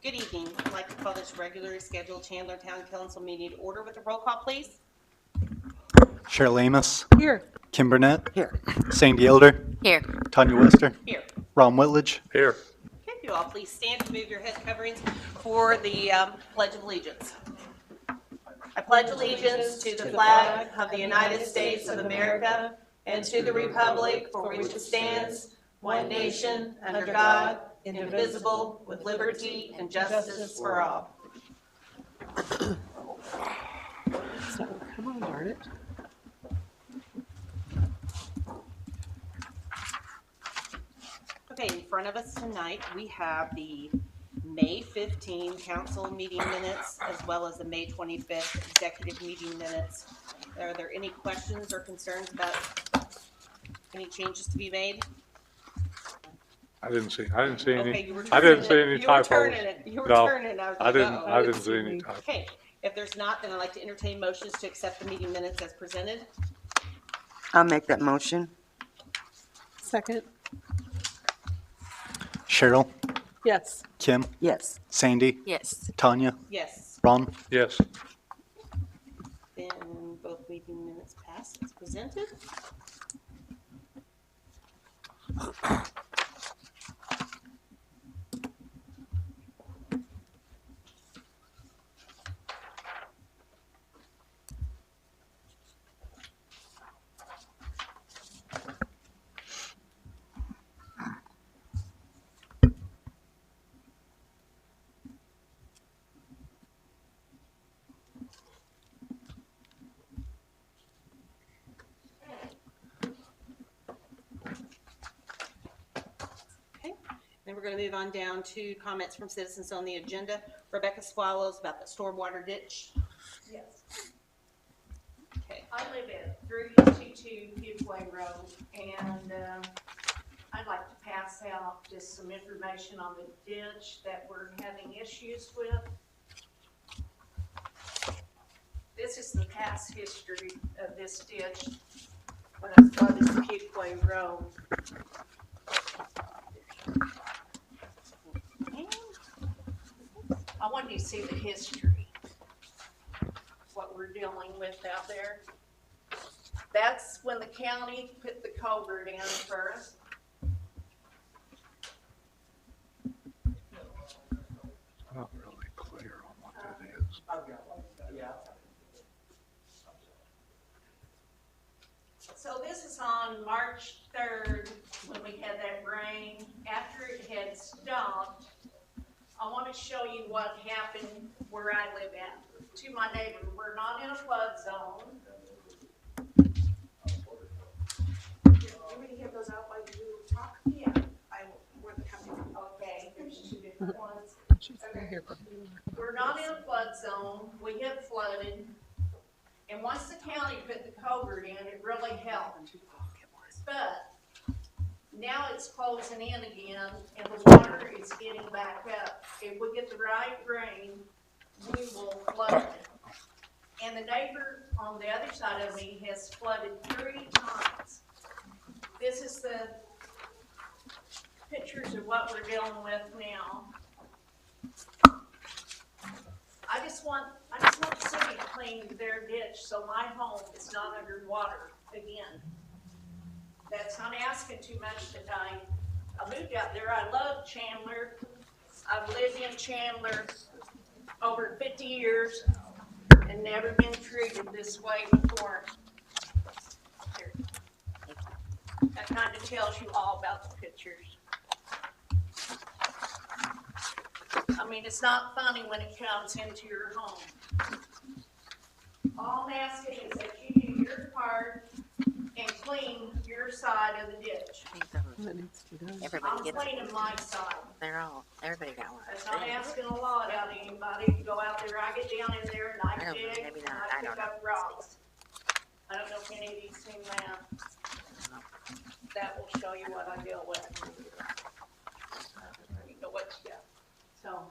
Good evening. I'd like to call this regularly scheduled Chandler Town Council meeting to order with a roll call, please. Cheryl Amos. Here. Kim Burnett. Here. Sandy Elder. Here. Tanya Wester. Here. Ron Whitledge. Here. Okay, you all please stand and move your head coverings for the Pledge of Allegiance. I pledge allegiance to the flag of the United States of America and to the republic for which it stands, one nation, under God, indivisible, with liberty and justice for all. So, come on, darn it. Okay, in front of us tonight, we have the May 15 council meeting minutes as well as the May 25th executive meeting minutes. Are there any questions or concerns about any changes to be made? I didn't see any. Okay, you were I didn't turning see it. any You were typos. turning it. You were No, turning it. I was I like, didn't. uh-oh. I didn't see any typos. Okay, if there's not, then I'd like to entertain motions to accept the meeting minutes as presented. I'll make that motion. Second. Cheryl. Yes. Kim. Yes. Sandy. Yes. Tanya. Yes, Ron. Yes. then both meeting minutes pass as presented. Then we're going to move on down to comments from citizens on the agenda. Rebecca Swallows about the stormwater ditch. Yes, Okay. I live at 322 Hughley Road, and I'd like to pass out just some information on the ditch that we're having issues with. This is the past history of this ditch when it flooded Hughley Road. I wanted you to see the history, what we're dealing with out there. That's when the county put the culvert in first. Not really clear on what that is. So this is on March 3rd, when we had that rain. After it had stopped, I want to show you what happened where I live at. To my neighbor, we're not in a flood zone. You want me to give those out while you talk? Yeah. Where they're coming from. Okay, there's two different ones. She's right here. We're not in a flood zone, we have flooded, and once the county put the culvert in, it really helped. But now it's closing in again, and the water is getting back up. If we get the right rain, we will flood. And the neighbor on the other side of me has flooded 3 times. This is the pictures of what we're dealing with now. I just want the city to clean their ditch so my home is not underwater again. That's not asking too much tonight. I moved out there. I love Chandler. I've lived in Chandler over 50 years and never been treated this way before. Here. That kind of tells you all about the pictures. I mean, it's not funny when it comes into your home. All I'm asking is that you do your part and clean your side of the ditch. I think those- That needs to be done. Everybody I'm gets cleaning my side. everybody got one. That's not asking a lot out of anybody to go out there. I get down in there and I I don't know, dig maybe and not. I I pick don't know. up rocks. I don't know if any of you seen that. That will show you what I deal with. You know what you got. So,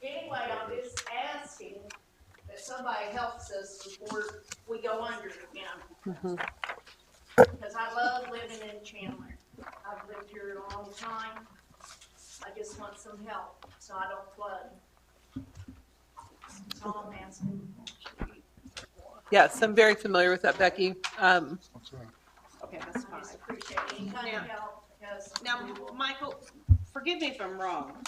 anyway, I'm just asking that somebody helps us before we go under again. Because I love living in Chandler. I've lived here a long time. I just just want some help, so I don't flood. That's all I'm asking. Yes, I'm very familiar with that, Becky. What's that? Okay, that's I fine. just appreciate any kind of Now- help, because. Now, Michael, forgive me if I'm wrong.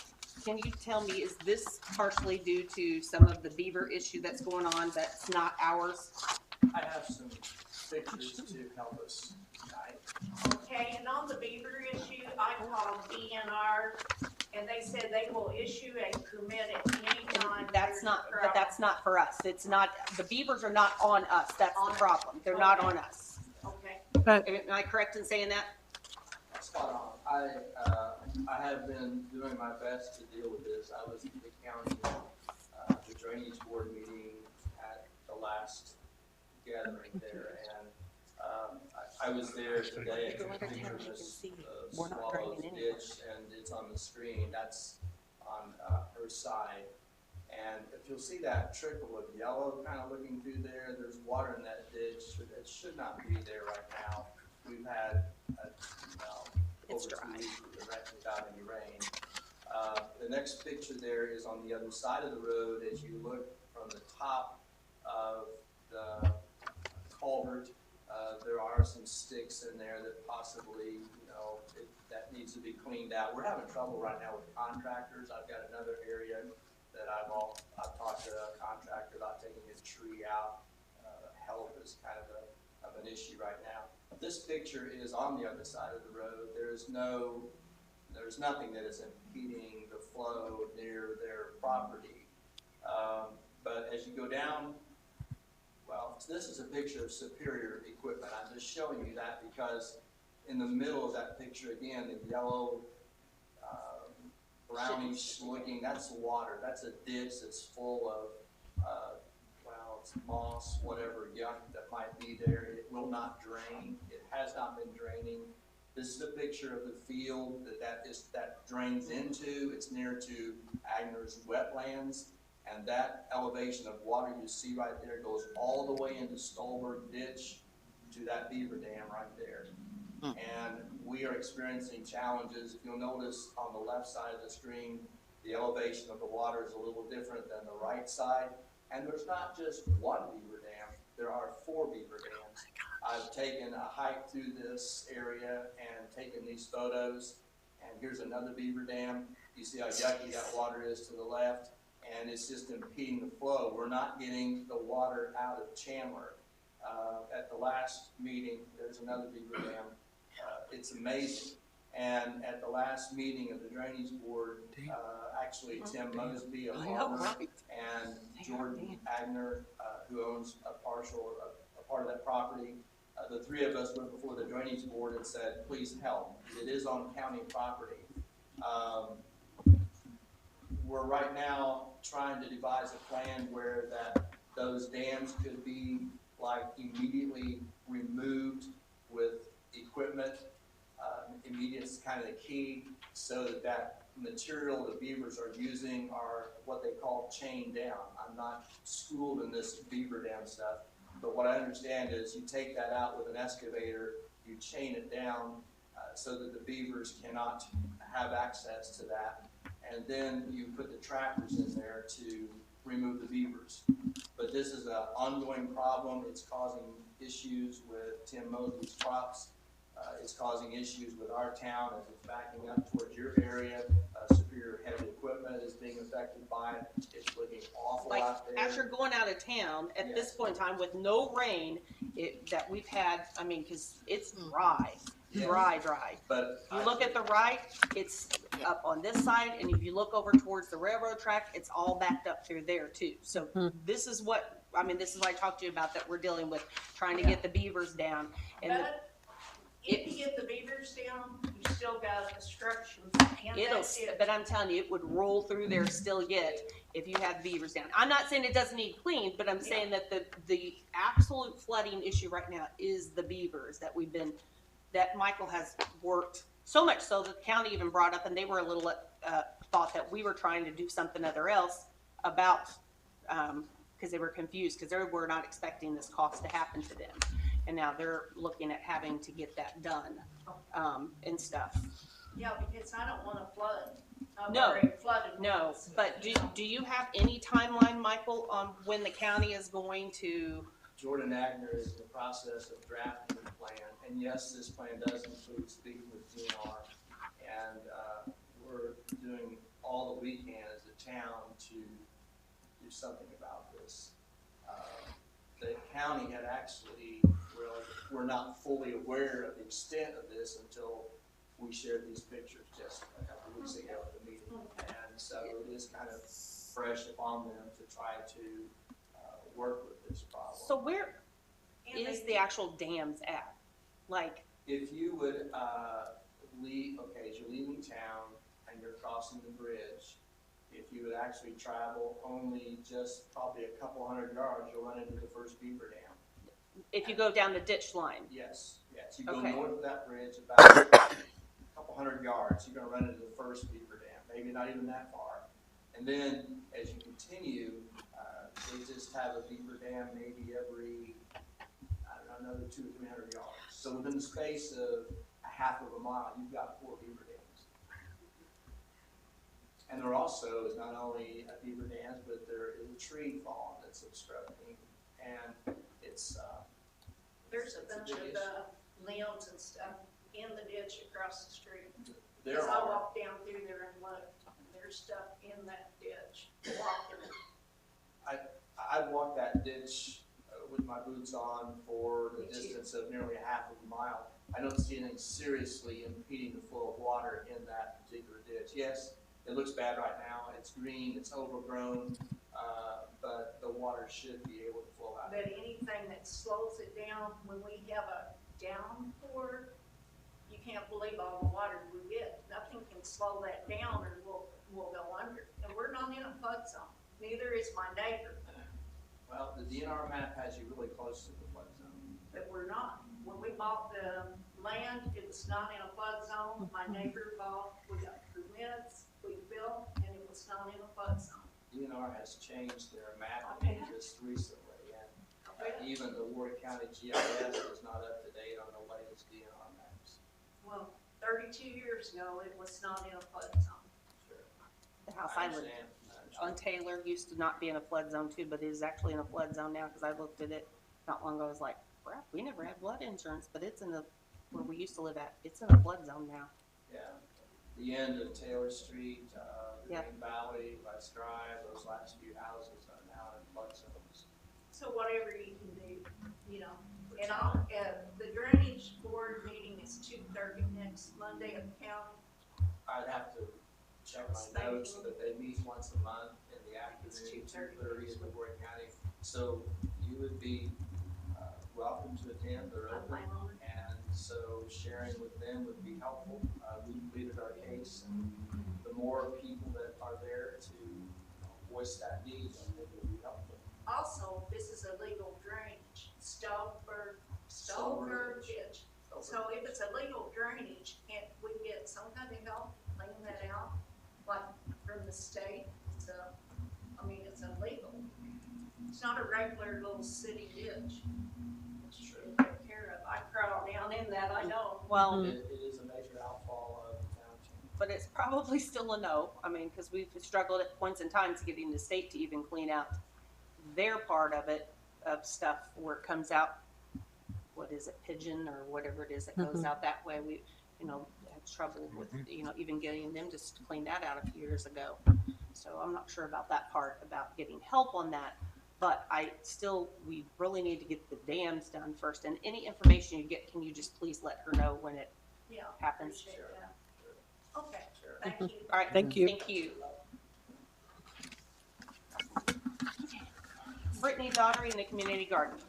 Can you tell me, is this partially due to some of the beaver issue that's going on that's not ours? I have some pictures to help us guide. Okay, and on the beaver issue, I called DNR, and they said they will issue a permit at any time. That's there's a not, but problem. that's not for us. It's not, the beavers are not on us. That's the On us. problem. They're not Okay. on us. Okay, Am I correct in saying that? Spot on. I have been doing my best to deal with this. I was at the county, the drainage board meeting at the last gathering there, and, I was there today. Go at under the town, you can Swallows see we're not draining anywhere. Ditch, and it's on the screen. That's on, her side. And if you'll see that trickle of yellow kind of looking through there, there's water in that ditch that should not be there right now. We've had, It's over 2 dry. weeks without any rain. The next picture there is on the other side of the road. As you look from the top of the culvert, there are some sticks in there that possibly, that needs to be cleaned out. We're having trouble right now with contractors. I've got another area that I've talked to a contractor about taking his tree out. Help is kind of an issue right now. This picture is on the other side of the road. There's nothing that is impeding the flow near their property. But as you go down, well, this is a picture of Superior equipment. I'm just showing you that because in the middle of that picture, again, the yellow, brownish looking, that's water. That's a ditch that's full of, it's moss, whatever yuck that might be there. It will not drain. It has not been draining. This is a picture of the field that drains into. It's near to Agner's wetlands. And that elevation of water you see right there goes all the way into Stolberg Ditch to that beaver dam right there. And we are experiencing challenges. If you'll notice on the left side of the screen, the elevation of the water is a little different than the right side. And there's not just one beaver dam, there are 4 beaver dams. I've taken a hike through this area and taken these photos. And here's another beaver dam. You see how yucky that water is to the left, and it's just impeding the flow. We're not getting the water out of Chandler. At the last meeting, there's another beaver dam. It's amazing. And at the last meeting of the Drainage Board, actually Tim Mosby, a farmer, and Jordan Agner, who owns a part of that property, the 3 of us went before the Drainage Board and said, please help. It is on county property. We're right now trying to devise a plan where those dams could be immediately removed with equipment. Immediate is kind of the key, so that material the beavers are using are what they call chained down. I'm not schooled in this beaver dam stuff, but what I understand is you take that out with an excavator, you chain it down so that the beavers cannot have access to that, and then you put the tractors in there to remove the beavers. But this is an ongoing problem. It's causing issues with Tim Mosby's crops. It's causing issues with our town as it's backing up towards your area. Superior Heavy Equipment is being affected by it. It's looking awful out there. As you're going out of town, at this Yes. point in time, with no rain, that we've had, because it's dry, Yes. dry. But You look at the right, it's up on this side, and if you look over towards the railroad track, it's all backed up through there too. So this is what I talked to you about, that we're dealing with, trying to get the beavers down. And but if you get the beavers down, you still got obstructions in it'll, that ditch. but I'm telling you, it would roll through there still yet if you had beavers down. I'm not saying it doesn't need cleaned, but I'm saying that the absolute flooding issue right now is the beavers that Michael has worked, so much so that the county even brought up, and they were a little, thought that we were trying to do something other else about, because they were confused, because they were not expecting this cost to happen to them. And now they're looking at having to get that done, and stuff. Yeah, because I don't wanna flood. of No. already flooded No, ones. but do you have any timeline, Michael, on when the county is going to? Jordan Agner is in the process of drafting the plan, and yes, this plan does include speaking with DNR. And, we're doing all that we can as a town to do something about this. The county had actually, well, we're not fully aware of the extent of this until we shared these pictures just a couple weeks ago at the meeting. And so it is kind of fresh upon them to try to, work with this problem. So where And is they- the actual dams at? Like, If you would, leave, okay, as you're leaving town and you're crossing the bridge, if you would actually travel only just probably a couple hundred yards, you'll run into the first beaver dam. if you go down the ditch line? Yes, yes, you go Okay. north of that bridge about a couple hundred yards, you're gonna run into the first beaver dam, maybe not even that far. And then, as you continue, they just have a beaver dam maybe every, I don't know, another 200 or 300 yards. So within the space of a half of a mile, you've got 4 beaver dams. And there also is not only a beaver dams, but there is a tree fallen that's obstructing, and it's, There's a it's bunch big of, issue. limbs and stuff in the ditch across the street. There As I are, walked down through there and looked, there's stuff in that ditch, walking it. I walked that ditch with my boots on for the Me too. distance of nearly a half of a mile. I don't see anything seriously impeding the flow of water in that particular ditch. Yes, it looks bad right now, it's green, it's overgrown, but the water should be able to flow out. But anything that slows it down, when we have a downpour, you can't believe all the water we get. Nothing can slow that down or we'll go under. And we're not in a flood zone, neither is my neighbor, Well, the DNR map has you really close to the flood zone. but we're not. When we bought the land, it was not in a flood zone. My neighbor bought, we got permits, we built, and it was not in a flood zone. DNR has changed their mapping just recently, and even the Warren County GIS is not up to date on the latest DNR maps. Well, 32 years ago, it was not in a flood zone. Sure. The house I lived understand. on Taylor used to not be in a flood zone too, but it is actually in a flood zone now, because I looked at it not long ago. I was like, crap, we never had flood insurance, but it's in the, where we used to live at, it's in a flood zone now. Yeah, the end of Taylor Street, the Yeah. Green Valley, West Drive, those last few houses are now in flood zones. So whatever you can do, you know. And the drainage board meeting is 2:30 next Monday at the county. I'd have to check my notes, but they meet once a month in the afternoon, 2:30 in the Warren County. So you would be welcome to attend, they're I open. plan on it. And so sharing with them would be helpful. We completed our case, and the more people that are there to voice that need, I think it would be helpful. Also, this is a legal drainage, Stolberg ditch. So if it's a legal drainage, can't we get some kind of help cleaning that out, like from the state? So, I mean, it's illegal. It's not a regular little city ditch. It's true. Take care of. I crawl down in that, I know. Well, It is a major outfall of the township. but it's probably still a no. I mean, because we've struggled at points in time to getting the state to even clean out their part of it, of stuff where it comes out, what is it, Pigeon or whatever it is that goes out that way. We, you know, had trouble with, you know, even getting them to clean that out a few years ago. So I'm not sure about that part, about getting help on that. But we really need to get the dams done first. And any information you get, can you just please let her know when it Yeah. happens? Appreciate that. Okay, thank you. All right, Thank you. Thank you. Brittany Daughtery in the community garden.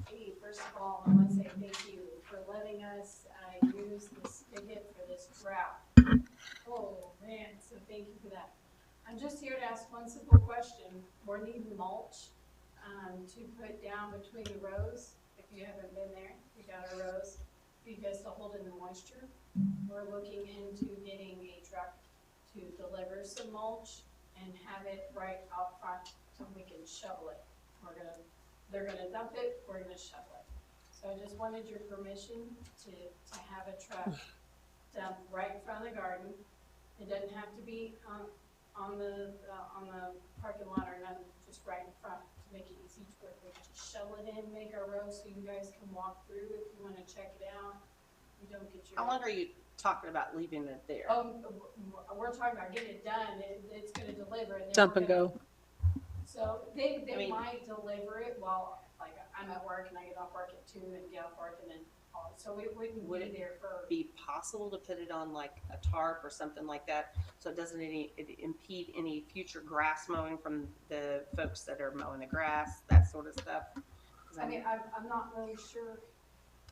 Hey, first of all, I want to say thank you for letting us use the spigot for this drought. Oh, man, so thank you for that. I'm just here to ask one simple question. We're needing mulch to put down between the rows. If you haven't been there, we got our rows because to hold in the moisture. We're looking into getting a truck to deliver some mulch and have it right out front so we can shovel it. They're gonna dump it, we're gonna shovel it. So So I just wanted your permission to have a truck dumped right in front of the garden. It doesn't have to be on the parking lot or nothing, just right in front to make it easy to work. We just shovel it in, make our row so you guys can walk through if you wanna check it out. You don't get your. How long are you talking about leaving it there? We're talking about getting it done, it's gonna deliver. And then Dump we're and gonna- go. So they I mean- might deliver it while, like, I'm at work and I get off work at 2 and get off work and then, so it wouldn't Would be it there for. Be possible to put it on like a tarp or something like that, so it doesn't impede any future grass mowing from the folks that are mowing the grass, that sort of stuff? 'Cause I mean, I'm not really sure,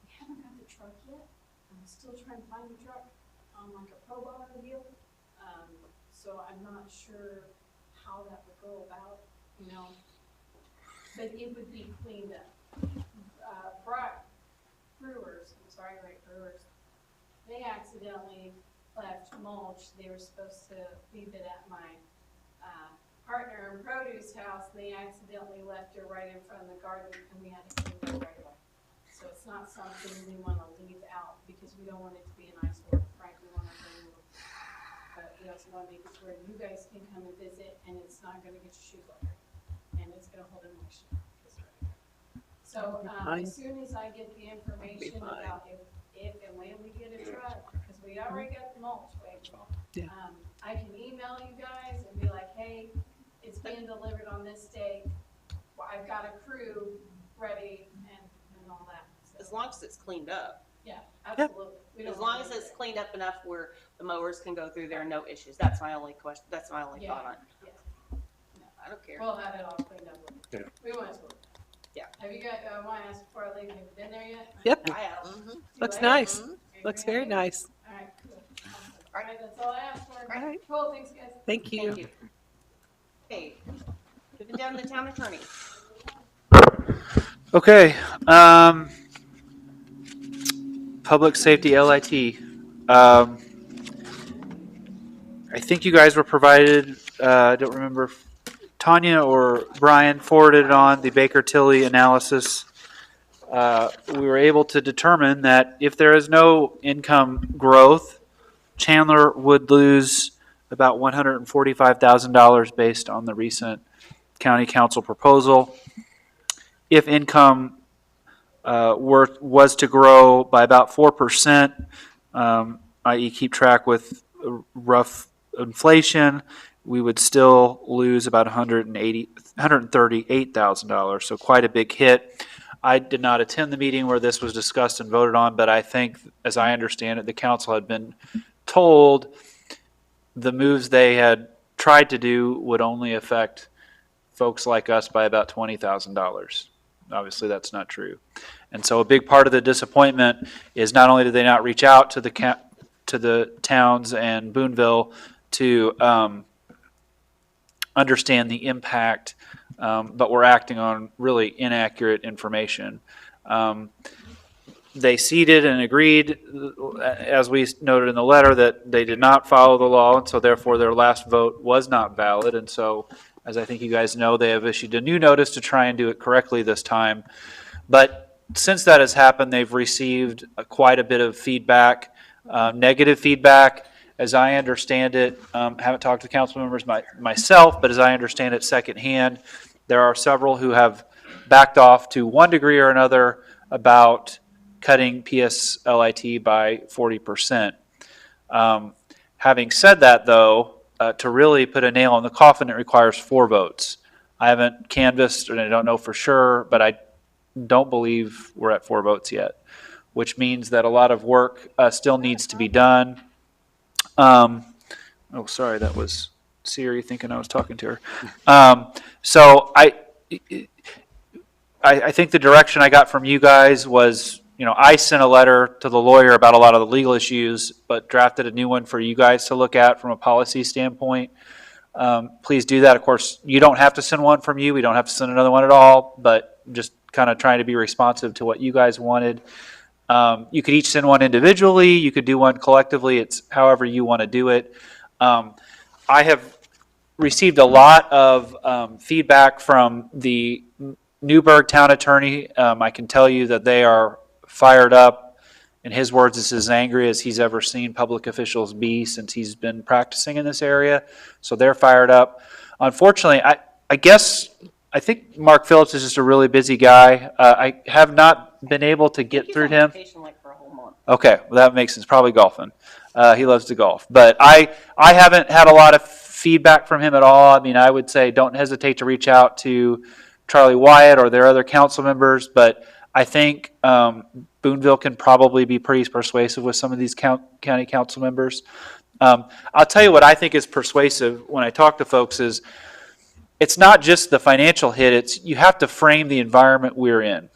we haven't got the truck yet, I'm still trying to find the truck on like a pro bono deal. So I'm not sure how that would go about, you know, but it would be cleaned up. Brewers, they accidentally left mulch, they were supposed to leave it at my, partner in produce house, and they accidentally left it right in front of the garden, and we had to clean it right away. So it's not something we wanna leave out, because we don't want it to be an eyesore, right, we wanna bring it. But we also wanna make it where you guys can come and visit, and it's not gonna get your shoes wet, and it's gonna hold in moisture. So, fine. as soon as I get the information fine. about if and when we get a truck, because we already got the mulch waiting. Yeah. I can email you guys and be like, hey, it's being delivered on this day. Well, I've got a crew ready and all that. So, As long as it's cleaned up. yeah, absolutely. We don't As long want as it's it. cleaned up enough where the mowers can go through there, no issues. That's my only question, that's my only Yeah. thought on it. Yeah. No, I don't care. We'll have it all cleaned up. Yeah. We want to. Yeah. Have you guys, I want to ask before I leave, have you been there yet? Yep, I have. Too looks late? nice. Are you Looks very ready? nice. All right, cool. Awesome. All right, that's all I asked for. All right. Cool, thanks, guys. Thank you. Thank you. Okay, moving down to the town attorney. Okay, public safety LIT. I think you guys were provided, I don't remember if Tanya or Brian forwarded on the Baker Tilly analysis. We were able to determine that if there is no income growth, Chandler would lose about $145,000 based on the recent county council proposal. If income was to grow by about 4%, i.e. keep track with rough inflation, we would still lose about $138,000, so quite a big hit. I did not attend the meeting where this was discussed and voted on, but I think, as I understand it, the council had been told the moves they had tried to do would only affect folks like us by about $20,000. Obviously, that's not true. And so a big part of the disappointment is not only did they not reach out to the towns and Boonville to understand the impact, but we're acting on really inaccurate information. They ceded and agreed, as we noted in the letter, that they did not follow the law, and so therefore their last vote was not valid. And so, as I think you guys know, they have issued a new notice to try and do it correctly this time. But since that has happened, they've received quite a bit of feedback, negative feedback. As I understand it, haven't talked to council members myself, but as I understand it secondhand, there are several who have backed off to one degree or another about cutting PSLIT by 40%. Having said that, though, to really put a nail in the coffin, it requires 4 votes. I haven't canvassed, and I don't know for sure, but I don't believe we're at 4 votes yet, which means that a lot of work still needs to be done. Oh, sorry, that was Siri thinking I was talking to her. So I think the direction I got from you guys was, I sent a letter to the lawyer about a lot of the legal issues, but drafted a new one for you guys to look at from a policy standpoint. Please do that. Of course, you don't have to send one from you. We don't have to send another one at all, but just kind of trying to be responsive to what you guys wanted. You could each send one individually. You could do one collectively. It's however you want to do it. I have received a lot of feedback from the Newburgh town attorney. I can tell you that they are fired up. In his words, is as angry as he's ever seen public officials be since he's been practicing in this area. So they're fired up. Unfortunately, I think Mark Phillips is just a really busy guy. I have not been able to get through to him. He's on vacation like for a whole month. Okay, well, that makes sense. Probably golfing. He loves to golf. But I haven't had a lot of feedback from him at all. I mean, I would say don't hesitate to reach out to Charlie Wyatt or their other council members. But I think Boonville can probably be pretty persuasive with some of these county council members. I'll tell you what I think is persuasive when I talk to folks is it's not just the financial hit. It's you have to frame the environment we're in.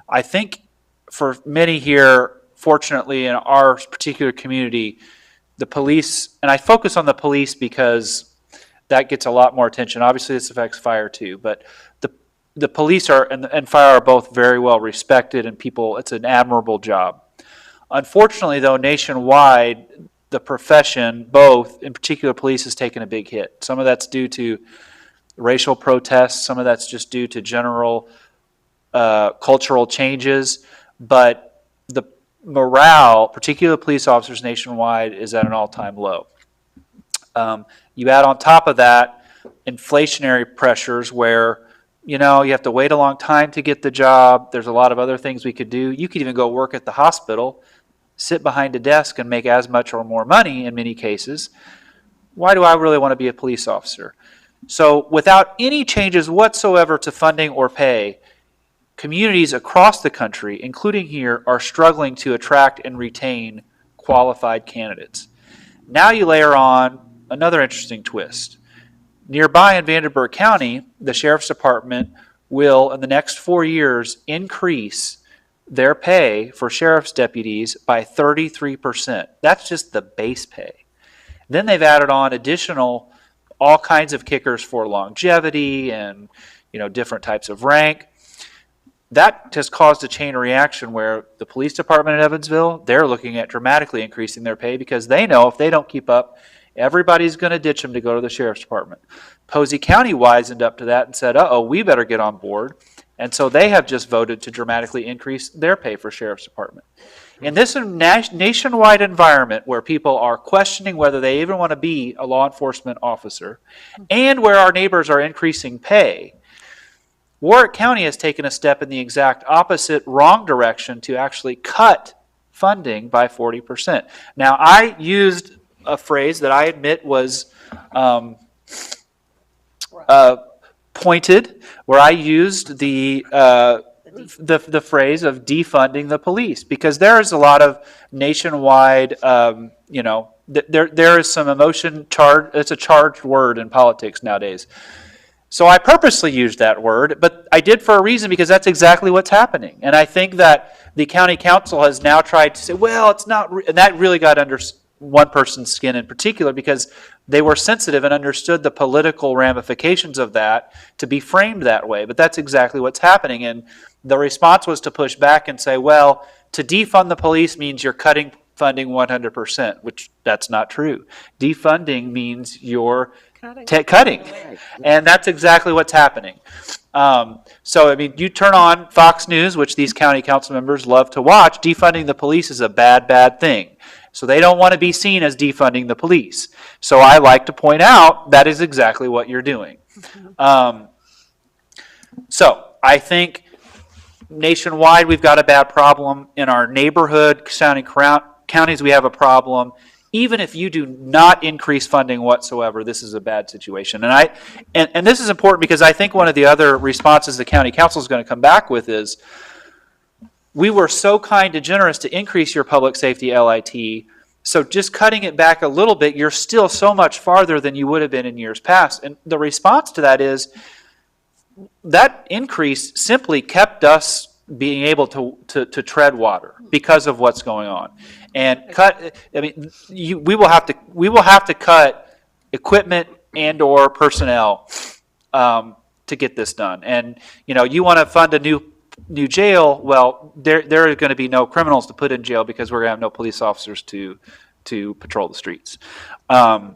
I think for many here, fortunately, in our particular community, the police, and I focus on the police because that gets a lot more attention. Obviously, this affects fire too, but the police and fire are both very well respected, and people, it's an admirable job. Unfortunately, though, nationwide, the profession, both, in particular police, has taken a big hit. Some of that's due to racial protests, some of that's just due to general cultural changes, but the morale, particularly police officers nationwide, is at an all-time low. You add on top of that inflationary pressures where, you have to wait a long time to get the job. There's a lot of other things we could do. You could even go work at the hospital, sit behind a desk and make as much or more money in many cases. Why do I really want to be a police officer? So without any changes whatsoever to funding or pay, communities across the country, including here, are struggling to attract and retain qualified candidates. Now you layer on another interesting twist. Nearby in Vanderburgh County, the Sheriff's Department will, in the next 4 years, increase their pay for sheriff's deputies by 33%. That's just the base pay. Then they've added on additional, all kinds of kickers for longevity and, different types of rank. That has caused a chain reaction where the police department in Evansville, they're looking at dramatically increasing their pay because they know if they don't keep up, everybody's going to ditch them to go to the sheriff's department. Posey County wisened up to that and said, we better get on board. And so they have just voted to dramatically increase their pay for sheriff's department. In this nationwide environment where people are questioning whether they even want to be a law enforcement officer, and where our neighbors are increasing pay, Warwick County has taken a step in the exact opposite, wrong direction to actually cut funding by 40%. Now, I used a phrase that I admit was pointed, where I used the phrase of defunding the police, because there is a lot of nationwide, there is some emotion charged. It's a charged word in politics nowadays. So I purposely used that word, but I did for a reason, because that's exactly what's happening. And I think that the county council has now tried to say, well, it's not, and that really got under one person's skin in particular, because they were sensitive and understood the political ramifications of that to be framed that way. But that's exactly what's happening. And the response was to push back and say, well, to defund the police means you're cutting funding 100%, which that's not true. Defunding means you're cutting. And that's exactly what's happening. So, you turn on Fox News, which these county council members love to watch. Defunding the police is a bad, bad thing. So they don't want to be seen as defunding the police. So I like to point out that is exactly what you're doing. So I think nationwide we've got a bad problem. In our neighborhood, surrounding counties, we have a problem. Even if you do not increase funding whatsoever, this is a bad situation. And this is important, because I think one of the other responses the county council is going to come back with is, we were so kind and generous to increase your public safety LIT, so just cutting it back a little bit, you're still so much farther than you would have been in years past. And the response to that is, that increase simply kept us being able to tread water because of what's going on. And we will have to cut equipment and or personnel to get this done. And you want to fund a new jail, well, there are going to be no criminals to put in jail, because we're going to have no police officers to patrol the streets. I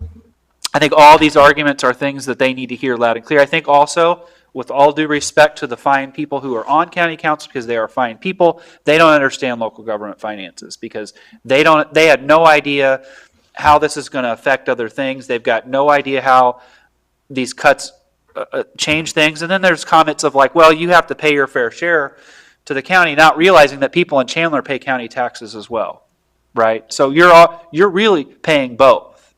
think all these arguments are things that they need to hear loud and clear. I think also with all due respect to the fine people who are on county council, because they are fine people, they don't understand local government finances, because they had no idea how this is going to affect other things. They've got no idea how these cuts change things. And then there's comments of like, well, you have to pay your fair share to the county, not realizing that people in Chandler pay county taxes as well, right? So you're really paying both.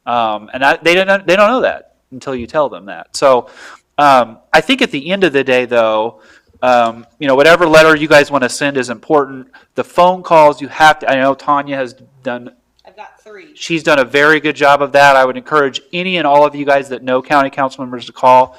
They don't know that until you tell them that. So I think at the end of the day, though, whatever letter you guys want to send is important. The phone calls you have to, I know Tanya has done, I've got 3. she's done a very good job of that. I would encourage any and all of you guys that know county council members to call,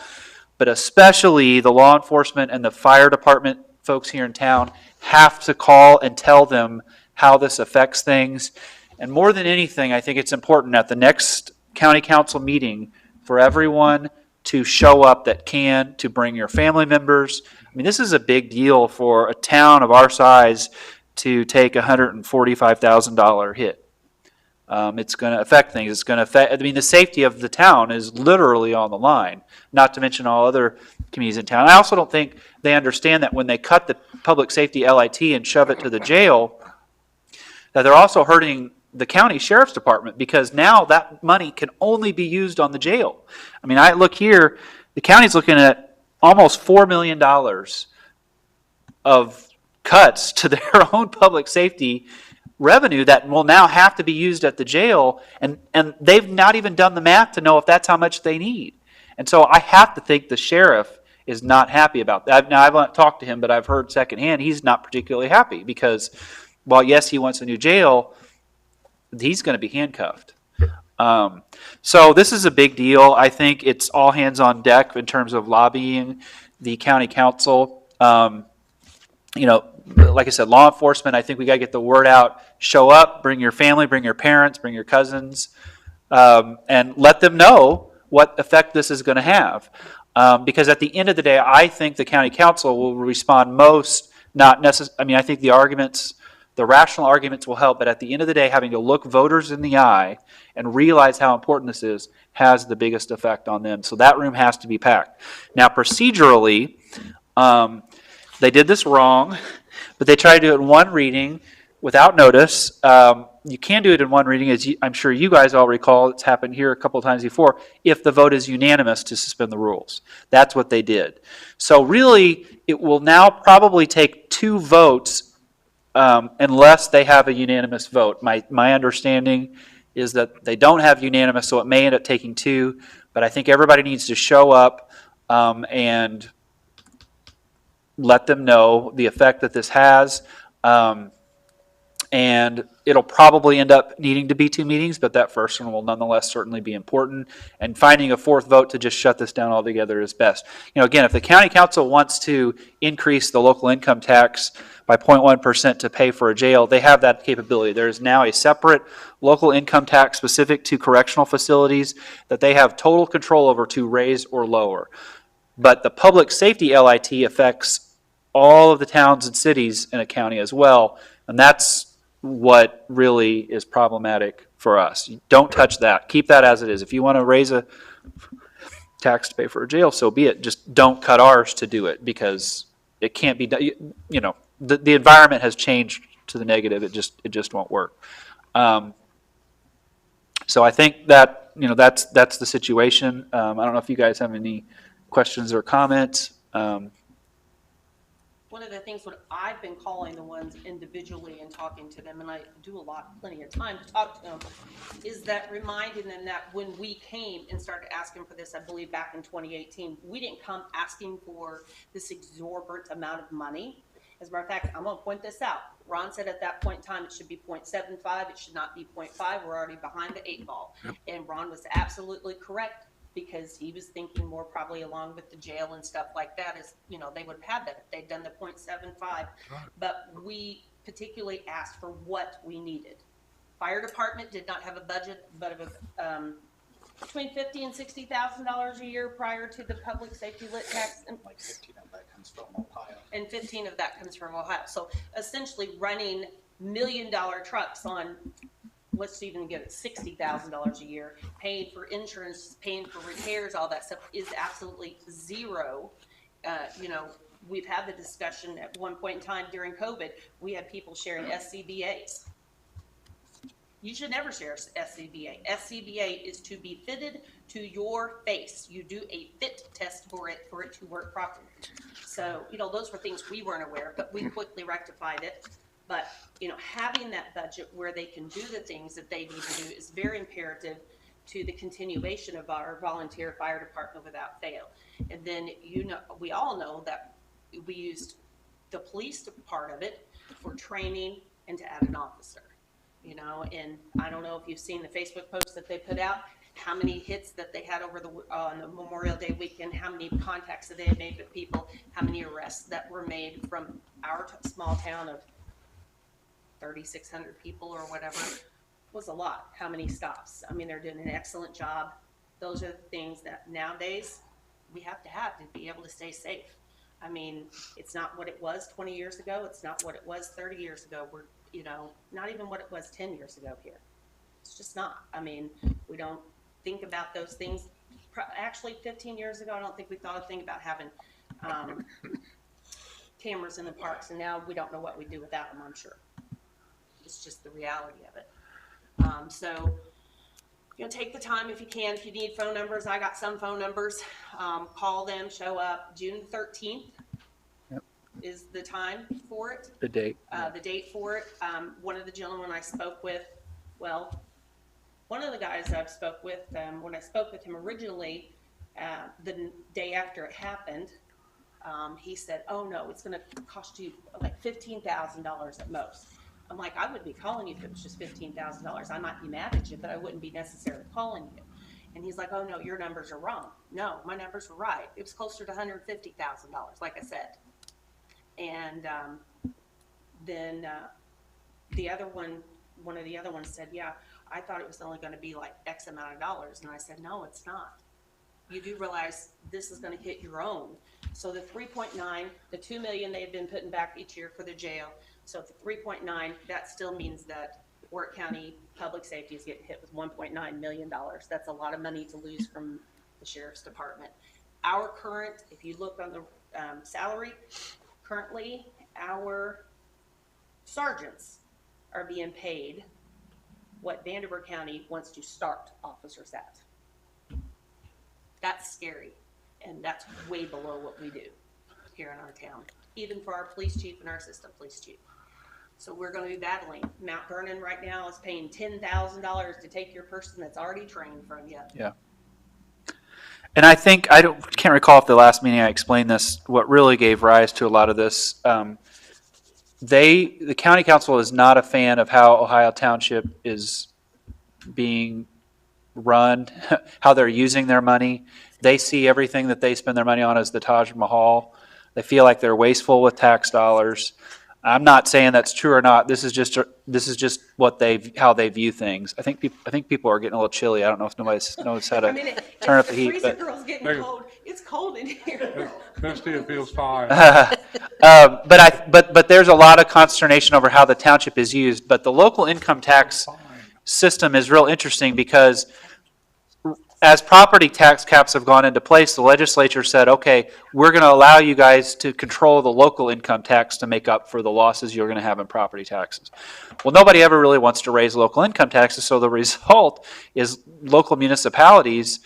but especially the law enforcement and the fire department folks here in town have to call and tell them how this affects things. And more than anything, I think it's important at the next county council meeting for everyone to show up that can, to bring your family members. I mean, this is a big deal for a town of our size to take a $145,000 hit. It's going to affect things. It's going to affect, I mean, the safety of the town is literally on the line, not to mention all other communities in town. I also don't think they understand that when they cut the public safety LIT and shove it to the jail, that they're also hurting the county sheriff's department, because now that money can only be used on the jail. I mean, I look here, the county's looking at almost $4 million of cuts to their own public safety revenue that will now have to be used at the jail, and they've not even done the math to know if that's how much they need. And so I have to think the sheriff is not happy about that. Now, I've not talked to him, but I've heard secondhand he's not particularly happy, because while yes, he wants a new jail, he's going to be handcuffed. So this is a big deal. I think it's all hands on deck in terms of lobbying the county council. Like I said, law enforcement, I think we got to get the word out. Show up, bring your family, bring your parents, bring your cousins, and let them know what effect this is going to have. Because at the end of the day, I think the county council will respond most, not necessarily, I mean, I think the rational arguments will help, but at the end of the day, having to look voters in the eye and realize how important this is has the biggest effect on them. So that room has to be packed. Now, procedurally, they did this wrong, but they tried to do it in one reading without notice. You can do it in one reading, as I'm sure you guys all recall. It's happened here a couple of times before, if the vote is unanimous to suspend the rules. That's what they did. So really, it will now probably take 2 votes unless they have a unanimous vote. My understanding is that they don't have unanimous, so it may end up taking 2, but I think everybody needs to show up and let them know the effect that this has. And it'll probably end up needing to be 2 meetings, but that first one will nonetheless certainly be important. And finding a 4th vote to just shut this down altogether is best. Again, if the county council wants to increase the local income tax by 0.1% to pay for a jail, they have that capability. There is now a separate local income tax specific to correctional facilities that they have total control over to raise or lower. But the public safety LIT affects all of the towns and cities in a county as well, and that's what really is problematic for us. Don't touch that. Keep that as it is. If you want to raise a tax to pay for a jail, so be it. Just don't cut ours to do it, because it can't be done. The environment has changed to the negative. It just won't work. So I think that that's the situation. I don't know if you guys have any questions or comments. One of the things when I've been calling the ones individually and talking to them, and I do plenty of time to talk to them, is that reminding them that when we came and started asking for this, I believe back in 2018, we didn't come asking for this exorbitant amount of money. As a matter of fact, I'm going to point this out. Ron said at that point in time it should be 0.75. It should not be 0.5. We're already behind the 8 ball. Yep. And Ron was absolutely correct, because he was thinking more probably along with the jail and stuff like that is, they would have had that if they'd done the 0.75. Right. But we particularly asked for what we needed. Fire department did not have a budget, but it was between $50,000 and $60,000 a year prior to the public safety lit tax. And like 15 of that comes from Ohio. And 15 of that comes from Ohio. So essentially running $1 million trucks on, let's even get it, $60,000 a year, paying for insurance, paying for repairs, all that stuff is absolutely zero. you know, we've had the discussion at one point in time during COVID, we had people sharing SCBA's. You should never share SCBA. SCBA is to be fitted to your face. You do a fit test for it to work properly. So, you know, those were things we weren't aware of, but we quickly rectified it. But, you know, having that budget where they can do the things that they need to do is very imperative to the continuation of our volunteer fire department without fail. And then, you know, we all know that we used the police part of it for training and to add an officer. You know, and I don't know if you've seen the Facebook post that they put out, how many hits that they had over on the Memorial Day weekend, how many contacts that they had made with people, how many arrests that were made from our small town of 3,600 people or whatever. Was a lot. How many stops? I mean, they're doing an excellent job. Those are the things that nowadays we have to be able to stay safe. I mean, it's not what it was 20 years ago. It's not what it was 30 years ago. We're, you know, not even what it was 10 years ago here. It's just not. I mean, we don't think about those things. Actually, 15 years ago, I don't think we thought a thing about having cameras in the parks, and now we don't know what we do without them, I'm sure. It's just the reality of it. So, you know, take the time if you can. If you need phone numbers, I got some phone numbers. Call them, show up. June 13th is the time for it. The date. The date for it. One of the gentlemen I spoke with, well, one of the guys I've spoke with, when I spoke with him originally, the day after it happened, he said, oh no, it's going to cost you like $15,000 at most. I'm like, I wouldn't be calling you if it was just $15,000. I might be mad at you, but I wouldn't be necessarily calling you. And he's like, oh no, your numbers are wrong. No, my numbers were right. It was closer to $150,000, like I said. And then the other one of the other ones said, yeah, I thought it was only going to be like X amount of dollars. And I said, no, it's not. You do realize this is going to hit your own. So the 3.9, the $2 million they've been putting back each year for the jail. So the 3.9, that still means that Warwick County Public Safety is getting hit with $1.9 million. That's a lot of money to lose from the Sheriff's Department. Our current, if you look on the salary, currently our sergeants are being paid what Vanderburgh County wants to start officers at. That's scary, and that's way below what we do here in our town, even for our police chief and our assistant police chief. So we're going to be battling. Mount Vernon right now is paying $10,000 to take your person that's already trained from you. Yeah. And I think, can't recall if the last meeting I explained this, what really gave rise to a lot of this. The county council is not a fan of how Ohio Township is being run, how they're using their money. They see everything that they spend their money on as the Taj Mahal. They feel like they're wasteful with tax dollars. I'm not saying that's true or not. This is just what how they view things. I think people are getting a little chilly. I don't know if nobody knows how to turn up the heat. But girl's getting cold. It's cold in here. Christy, it feels fine. But there's a lot of consternation over how the township is used. But the local income tax system is real interesting because as property tax caps have gone into place, the legislature said, okay, we're going to allow you guys to control the local income tax to make up for the losses you're going to have in property taxes. Well, nobody ever really wants to raise local income taxes, so the result is local municipalities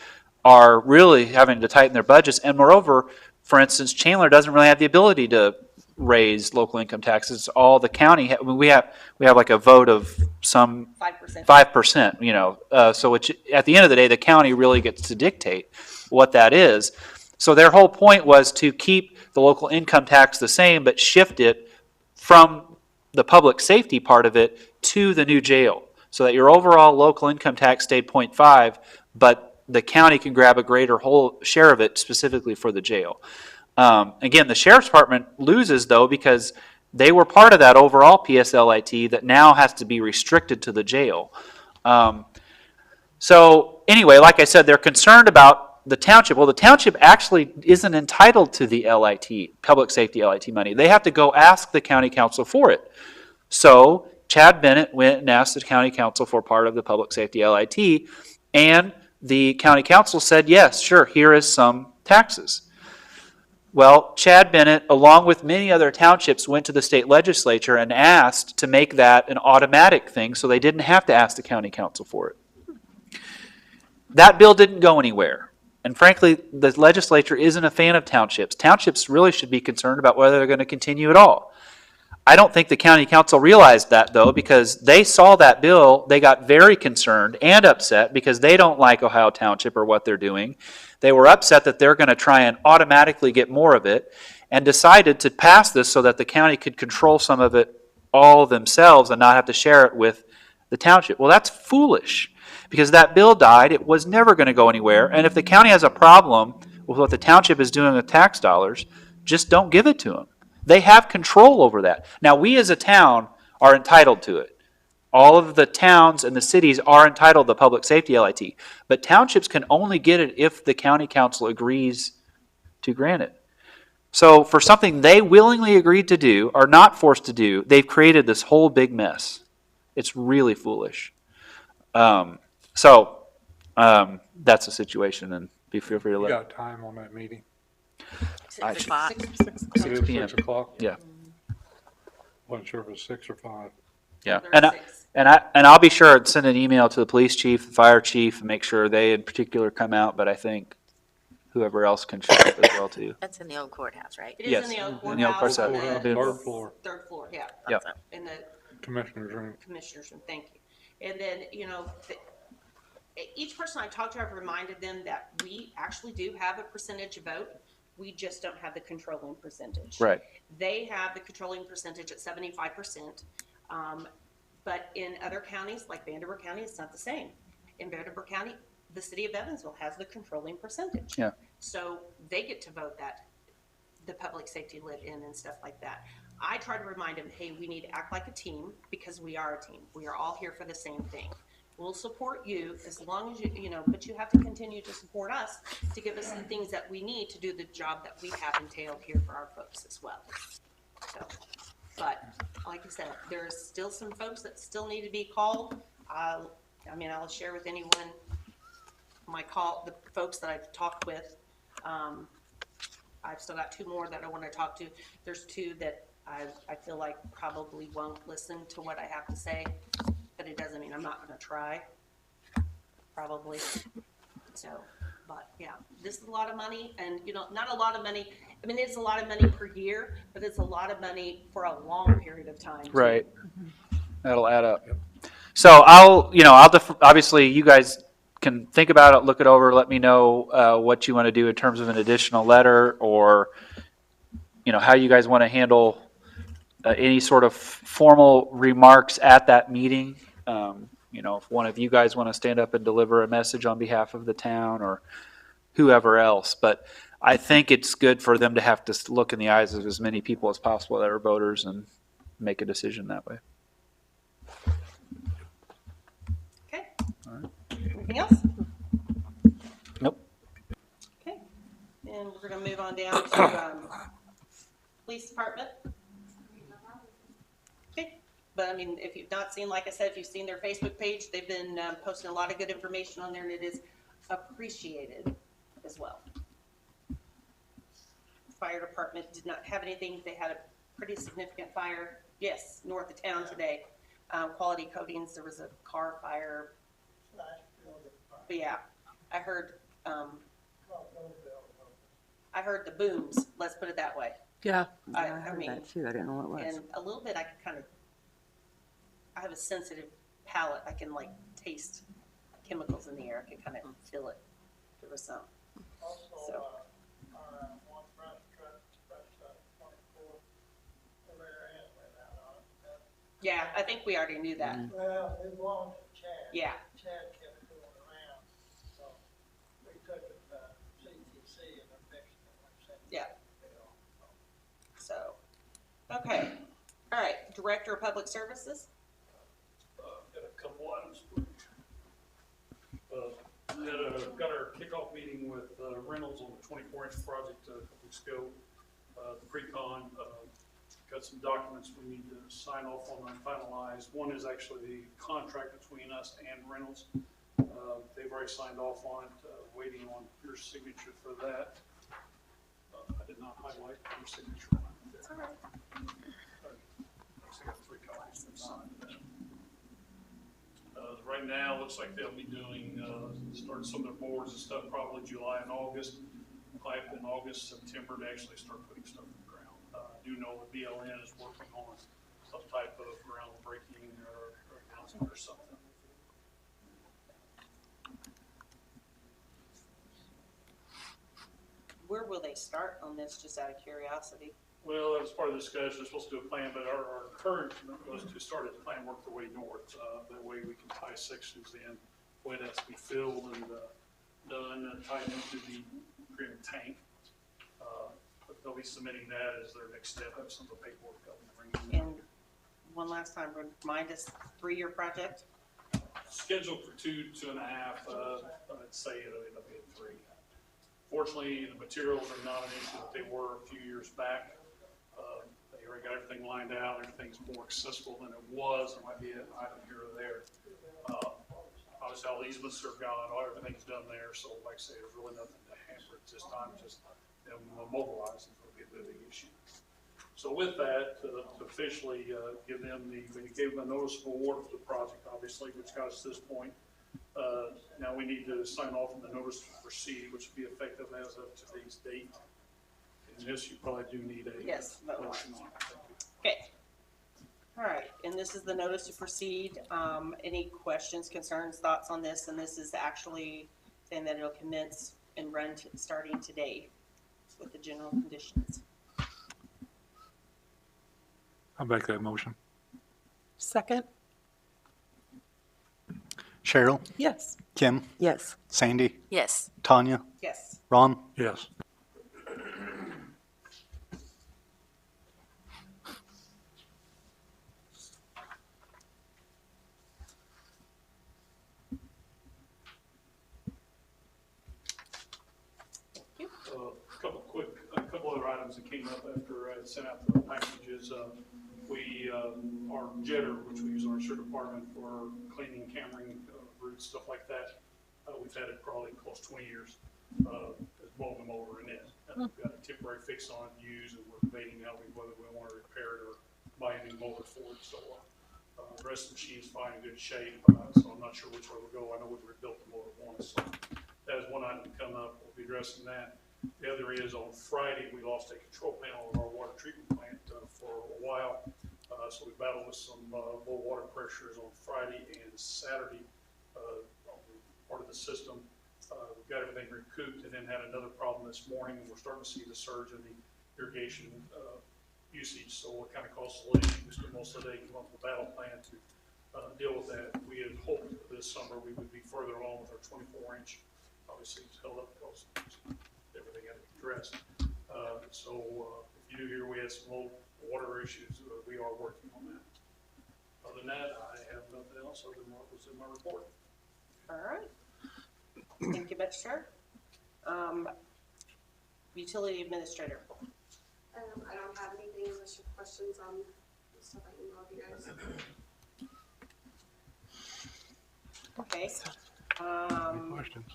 are really having to tighten their budgets. And moreover, for instance, Chandler doesn't really have the ability to raise local income taxes. It's all the county. We have like a vote of some 5%. You know, so which at the end of the day, the county really gets to dictate what that is. So their whole point was to keep the local income tax the same, but shift it from the public safety part of it to the new jail, so that your overall local income tax stayed 0.5, but the county can grab a greater whole share of it specifically for the jail. Again, the Sheriff's Department loses, though, because they were part of that overall PSLIT that now has to be restricted to the jail. So anyway, like I said, they're concerned about the township. Well, the township actually isn't entitled to the LIT, public safety LIT money. They have to go ask the county council for it. So Chad Bennett went and asked the county council for part of the public safety LIT, and the county council said, yes, sure, here is some taxes. Well, Chad Bennett, along with many other townships, went to the state legislature and asked to make that an automatic thing so they didn't have to ask the county council for it. That bill didn't go anywhere. And frankly, the legislature isn't a fan of townships. Townships really should be concerned about whether they're going to continue at all. I don't think the county council realized that, though, because they saw that bill, they got very concerned and upset because they don't like Ohio Township or what they're doing. They were upset that they're going to try and automatically get more of it and decided to pass this so that the county could control some of it all themselves and not have to share it with the township. Well, that's foolish because that bill died. It was never going to go anywhere. And if the county has a problem with what the township is doing with tax dollars, just don't give it to them. They have control over that. Now, we as a town are entitled to it. All of the towns and the cities are entitled to public safety LIT. But townships can only get it if the county council agrees to grant it. So for something they willingly agreed to do, or not forced to do, they've created this whole big mess. It's really foolish. That's the situation, and feel free to You let. got time on that meeting? 6 o'clock. 6 p.m. 6 o'clock? Yeah. Wasn't sure if it was 6 or 5. Yeah, There's and I'll be sure to send an email to the police chief, the fire chief, and make sure they in particular come out. But I think whoever else can show up as well too. That's in the old courthouse, right? It is Yes, in the old in the old courthouse, on courthouse. the Third floor, third floor, yeah, Yep. in the commissioner's room. commissioner's room, thank you. And then, each person I talked to, I've reminded them that we actually do have a percentage vote. We just don't have the controlling percentage. Right. They have the controlling percentage at 75%. But in other counties, like Vanderbilt County, it's not the same. In Vanderbilt County, the city of Evansville has the controlling percentage. Yeah. So they get to vote that, the public safety lit in and stuff like that. I try to remind them, hey, we need to act like a team because we are a team. We are all here for the same thing. We'll support you as long as but you have to continue to support us to give us the things that we need to do the job that we have entailed here for our folks as well. So, but like I said, there's still some folks that still need to be called. I'll share with anyone the folks that I've talked with. I've still got 2 more that I want to talk to. There's 2 that I feel like probably won't listen to what I have to say, but it doesn't mean I'm not going to try. Probably. So, but yeah, this is a lot of money, and not a lot of money. I mean, it's a lot of money per year, but it's a lot of money for a long period of time. Too. Right. That'll add up. So I'll obviously you guys can think about it, look it over, let me know what you want to do in terms of an additional letter, or how you guys want to handle any sort of formal remarks at that meeting. If one of you guys want to stand up and deliver a message on behalf of the town or whoever else, but I think it's good for them to have to look in the eyes of as many people as possible that are voters and make a decision that way. Okay. All right. Anything else? Nope. Okay. And we're going to move on down to police department. Okay. But I mean, if you've not seen, like I said, if you've seen their Facebook page, they've been posting a lot of good information on there, and it is appreciated as well. Fire department did not have anything. They had a pretty significant fire. Yes, north of town today. Quality Coatings, there was a car fire. But yeah, I heard the booms. Let's put it that way. Yeah. I heard that too. I didn't know what it was. And a little bit, I have a sensitive palate. I can taste chemicals in the air. I can kind of feel it. There was some. So. Yeah, I think we already knew that. Well, it belongs to Chad. Yeah. Chad kept going around, so we took it to CTC and they fixed it. Yeah. So, okay. All right, Director of Public Services. Got a couple items. We got our kickoff meeting with Reynolds on the 24-inch project a couple weeks ago. The pre-con, got some documents we need to sign off on and finalize. One is actually the contract between us and Reynolds. They've already signed off on it, waiting on your signature for that. I did not highlight your signature line there. It's all right. I got 3 copies to sign. Right now, looks like they'll be doing, start some of their boards and stuff probably July and August. Pipe in August, September to actually start putting stuff in the ground. I do know that BLN is working on some type of groundbreaking or announcement or something. Where will they start on this, just out of curiosity? Well, that was part of the discussion. They're supposed to do a plan, but our current was to start at the plan, work their way north. That way we can tie sections in, way it has to be filled and done and tied into the agreement tank. But they'll be submitting that as their next step. That's some of the paperwork they'll bring in. And one last time, remind us, 3-year project? Scheduled for 2.5. I'd say it'll be at 3. Fortunately, the materials are not an issue that they were a few years back. They already got everything lined out. Everything's more accessible than it was. There might be an item here or there. Obviously, all easements are gone. Everything's done there. So, like I say, there's really nothing to hamper at this time. Just them mobilizing will be a big issue. So, with that, to officially give them we gave them a notice of award for the project, obviously, which got us to this point. Now we need to sign off on the notice to proceed, which will be effective as of today's date. And this, you probably do need a Yes, vote. motion on. Okay. All right, and this is the notice to proceed. Any questions, concerns, thoughts on this? And this is actually saying that it'll commence and run starting today with the general conditions. I'll make that motion. Second? Cheryl, Yes. Kim, Yes. Sandy, Yes. Tanya, Yes. Ron. Yes. A couple other items that came up after I sent out the packages. Our jetter, which we use in our sewer department for cleaning, camering, roots, stuff like that, we've had it probably close to 20 years. It's blowing them over in it. We've got a temporary fix on it to use, and we're debating whether we want to repair it or buy a new motor for it. So the rest of the machine's fine, in good shape, so I'm not sure which way we'll go. I know we've rebuilt the motor once, so that is one item to come up. We'll be addressing that. The other is on Friday, we lost a control panel of our water treatment plant for a while. So we battled with some low water pressures on Friday and Saturday on part of the system. We've got everything recouped and then had another problem this morning. We're starting to see the surge in the irrigation usage. So it kind of caused a leak. We spent most of the day coming up with a battle plan to deal with that. We had hoped this summer we would be further along with our 24-inch. Obviously, it's held up because everything had to be addressed. So if you do hear we had some low water issues, we are working on that. Other than that, I have nothing else other than what was in my report. All right. Thank you, Mr. Utility Administrator. I don't have anything unless you have questions on the stuff I emailed you guys. Okay. Any questions?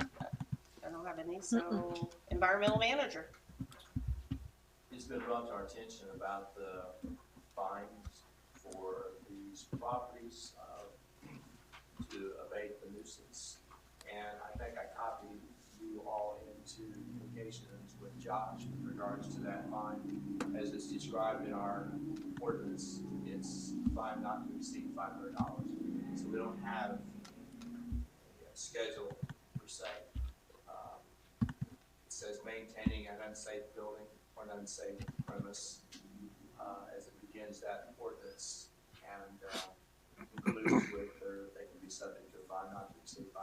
I don't have any, so Environmental Manager. It's been brought to our attention about the fines for these properties to abate the nuisance. And I think I copied you all into communications with Josh with regards to that fine. As it's described in our ordinance, it's fine not to exceed $500. So we don't have a schedule per se. It says maintaining an unsafe building or an unsafe premise as it begins that ordinance and concludes with they can be subject to a fine not to exceed $500.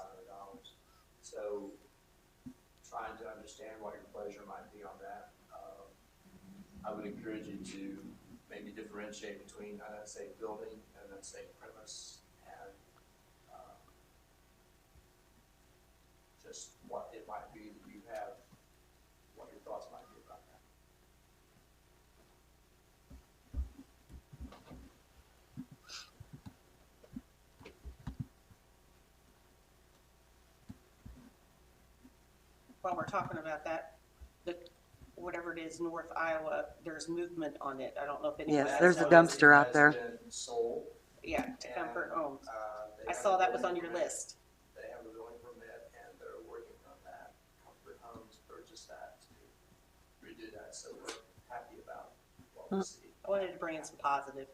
So trying to understand what your pleasure might be on that. I would encourage you to maybe differentiate between an unsafe building and an unsafe premise and just what it might be that you have, what your thoughts might be about that. While we're talking about that, the whatever it is, North Iowa, there's movement on it. I don't know if anyone. Yes, there's a That dumpster out has there. been sold. Yeah, to Comfort Homes. They I have saw a that was on building your permit. list. They have a building permit and they're working on that. Comfort Homes purchased that to redo that, so we're happy about what we see. I wanted to bring in some positive.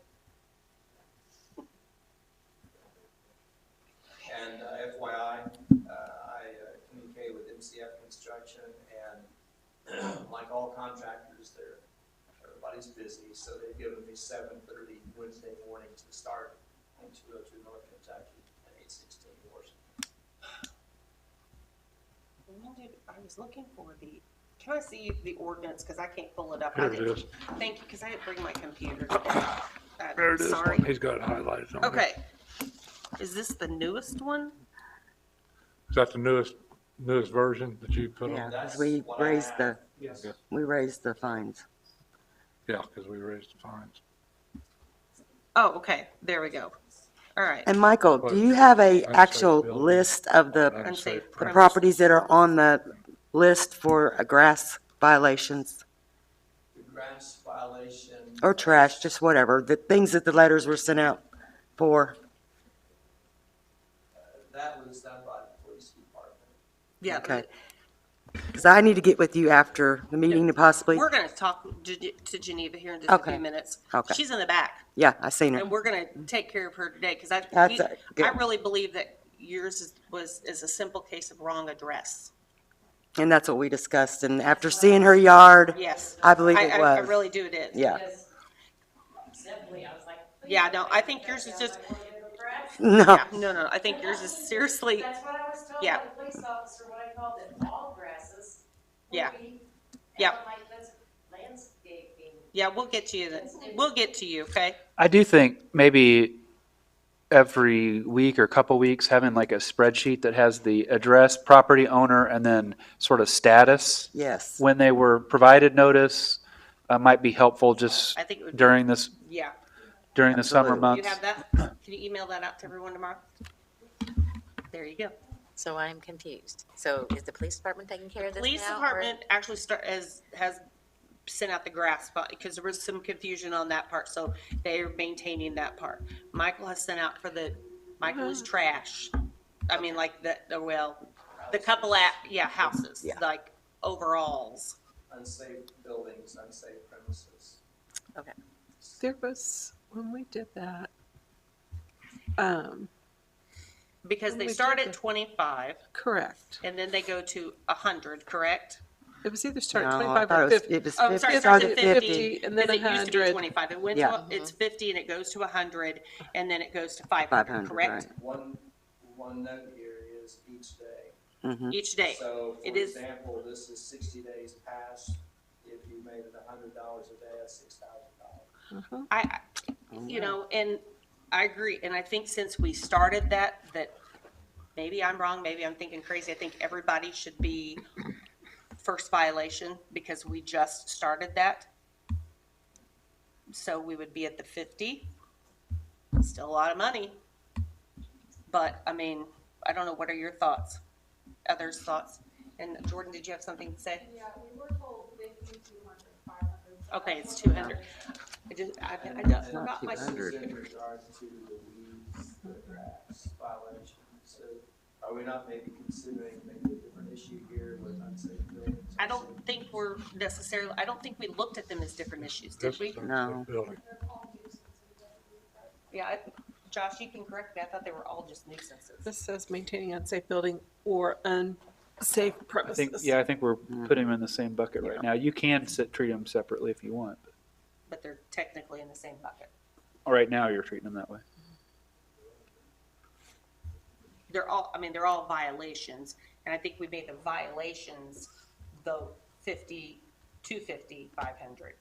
And FYI, I communicate with MCF Construction, and like all contractors, everybody's busy, so they've given me 7:30 Wednesday morning to start in 202 North Kentucky and 816 Washington. I was looking for can I see the ordinance, because I can't pull it up. Here it is. Thank you, because I didn't bring my computer today. There it is. Sorry. He's got it highlighted on there. Okay. Is this the newest one? Is that the newest version that you put Yeah, on? because we raised the, Yes. we raised the fines. Yeah, because we raised the fines. Oh, okay, there we go. All right. And Michael, do you have a Unsafe actual building. list of the Unsafe the premise. properties that are on the list for grass violations The grass violation. or trash, just whatever, the things that the letters were sent out for? That was done by the police department. Yeah. Okay. Because I need to get with you after the meeting to possibly, We're going to talk to Geneva here in just a few Okay. minutes. Okay. She's in the back, yeah, I seen her. and we're going to take care of her today, because I That's good. I really believe that yours is a simple case of wrong address. And that's what we discussed. And after seeing her yard, Yes. I believe it I was. really do, it is. Yeah. Simply, I was like. Yeah, no, I think yours is just, No, yeah, no, I think yours is seriously, That's what I was told Yeah. by the police officer, when I called it all grasses. Yeah. And Yeah. I'm like, that's landscaping. yeah, we'll get to you, we'll get to you, okay? I do think maybe every week or couple weeks, having like a spreadsheet that has the address, property owner, and then sort of status yes. when they were provided notice might be helpful just I think it would be, during this, yeah. during the summer Absolutely. You months. have that? Can you email that out to everyone tomorrow? There you go. So I'm confused. So is the police department taking care of this now? Police or- department actually has sent out the grass spot, because there was some confusion on that part, so they are maintaining that part. Michael has sent out Michael is trash. I mean, like the couple houses, Yeah. like overalls. Unsafe buildings, unsafe premises. There was, when we did that, Because When they we start did at the- 25 correct. and then they go to 100, correct? It was either start at No, I 25 thought or it was, 50. it was Oh, 50, sorry, it it starts started at at 50. 50. And then Because it used to be 100. 25. It went Yeah. to, it's 50 and it goes to 100 and then it goes to 500, 500, correct? One note here is each day. Mhm. Each day. So, It for is- example, this is 60 days past. If you made it $100 a day, that's $6,000. You know, and I agree. And I think since we started that maybe I'm wrong, maybe I'm thinking crazy. I think everybody should be first violation because we just started that. So we would be at the 50. Still a lot of money. But I mean, I don't know. What are your thoughts? Others' thoughts? And Jordan, did you have something to say? Yeah, we were told 50, 200, 500. Okay, it's 200. I just forgot my. 200. In regard to the weeds, the grass violation, so are we not maybe considering maybe a different issue here with unsafe buildings? I don't think we're necessarily, I don't think we looked at them as different issues, did This we? is No. unsafe building. They're all nuisances. Yeah, Josh, you can correct me. I thought they were all just nuisances. This says maintaining unsafe building or unsafe I think, premises. I think we're putting them in the same bucket right now. You can treat them separately if you want. But they're technically in the same bucket. Right now, you're treating them that way. They're all violations. And I think we made the violations, though, 50, 250, 500.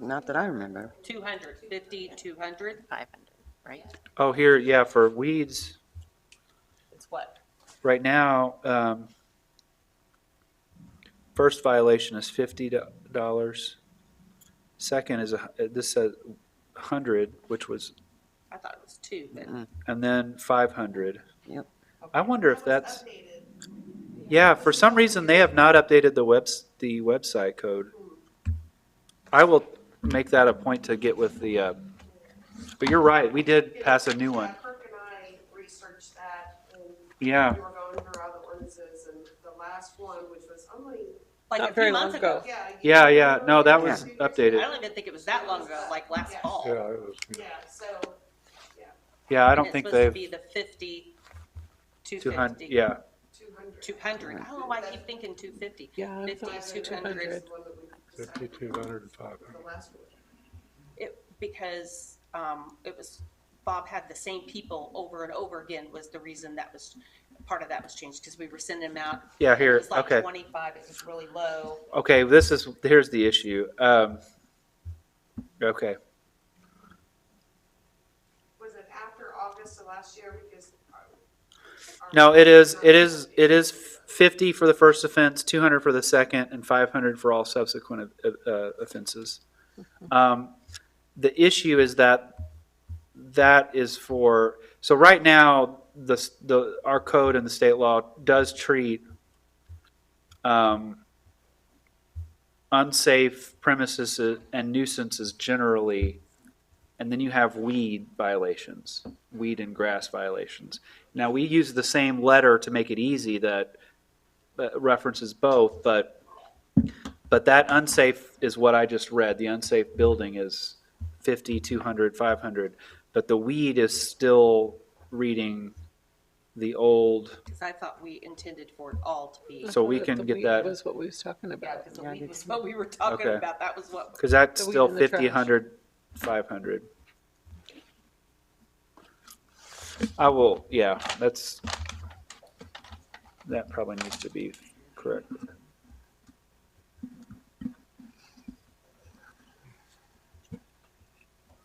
Not that I remember. 200, 50, 200, 500, right? Oh, here, yeah, for weeds, it's what? right now, first violation is $50. Second is, this says 100, which was, I thought it was 2, but. Mm. and then 500. Yep. I wonder if that's, Yeah, for some reason, they have not updated the website code. I will make that a point to get with the, but you're right, we did pass a new one. Yeah, Kirk and I researched that, and Yeah. we were going through other ordinances, and the last one, which was only, Like Not a very few long months ago. ago. yeah. Yeah, no, that was I updated. don't even think it was that long ago, like last fall. Yeah, it was. Yeah, so, Yeah, I And don't it's think supposed to they've, be the 50, 200, 250. yeah. 200. 200. I don't know why I keep thinking 250. Yeah, I 50, thought so, 200. 200. The one that we decided 5,200 and 500. the last one. Because it was, Bob had the same people over and over again was the reason that was, part of that was changed, because we were sending them out. Yeah, here, It was like okay. 25, it was really low. Okay, here's the issue. Okay, Was it after August of last year, because? no, it is 50 for the first offense, 200 for the second, and 500 for all subsequent offenses. The issue is that is for, so right now, our code and the state law does treat unsafe premises and nuisances generally, and then you have weed violations, weed and grass violations. Now, we use the same letter to make it easy that references both, but that unsafe is what I just read. The unsafe building is 50, 200, 500, but the weed is still reading the old, Because I thought we intended for it all to be. So we The can get weed that- was what we was talking Yeah, about. because the Yeah, I weed did was too. what we were talking Okay. about. That was what. because that's The weed still in the 50, trash. 100, 500. I will, yeah, that probably needs to be corrected.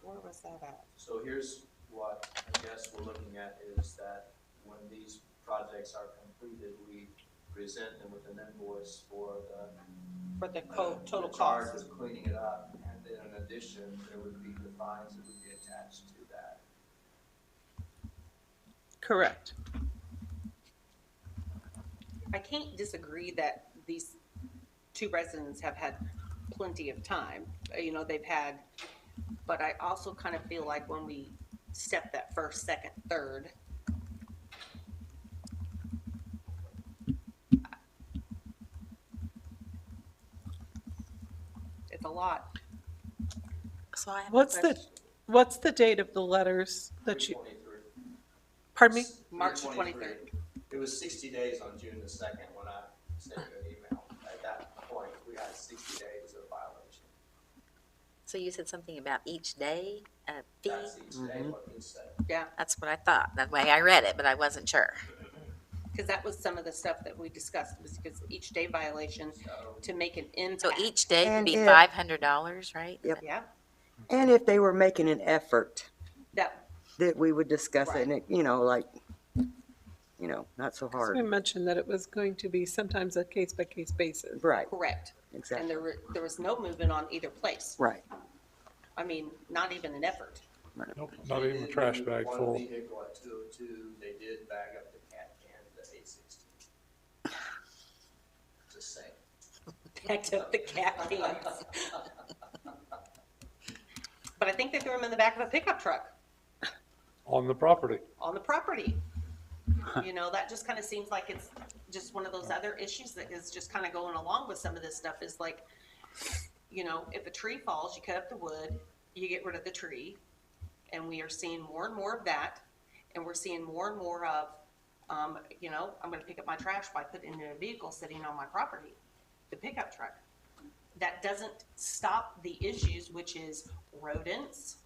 Where was that at? So here's what I guess we're looking at is that when these projects are completed, we present them with an invoice for For the the total charge cost. of cleaning it up. And then in addition, there would be the fines that would be attached to that. Correct. I can't disagree that these two residents have had plenty of time. You know, they've had, but I also kind of feel like when we step that first, second, third, it's a lot. So I have a What's question. what's the date of the letters that you, 323. pardon me? March 323. 23rd. It was 60 days on June the 2nd when I sent you an email. At that point, we had 60 days of violation. So you said something about each day, a fee? That's each day what he said. Yeah, That's what I thought. That way I read it, but I wasn't sure. because that was some of the stuff that we discussed, was because each day violation So to make an impact. So each day could And be if- $500, right? Yep. Yeah, And if they were making an effort, that, that we would discuss it, and Right. it, you know, like, you know, not so We hard. mentioned that it was going to be sometimes a case-by-case basis. Right, correct. And exactly, there was no movement on either place. right. I mean, not even an effort. Nope, not even a trash bag One full. vehicle at 202, they did bag up the cat can to 816. Just saying. Packed up the cat cans. But I think they threw them in the back of a pickup truck On the property. on the property. You know, that just kind of seems like it's just one of those other issues that is just kind of going along with some of this stuff is like, you know, if a tree falls, you cut up the wood, you get rid of the tree. And we are seeing more and more of that. And we're seeing more and more of, you know, I'm going to pick up my trash by putting it in a vehicle sitting on my property, the pickup truck. That doesn't stop the issues, which is rodents,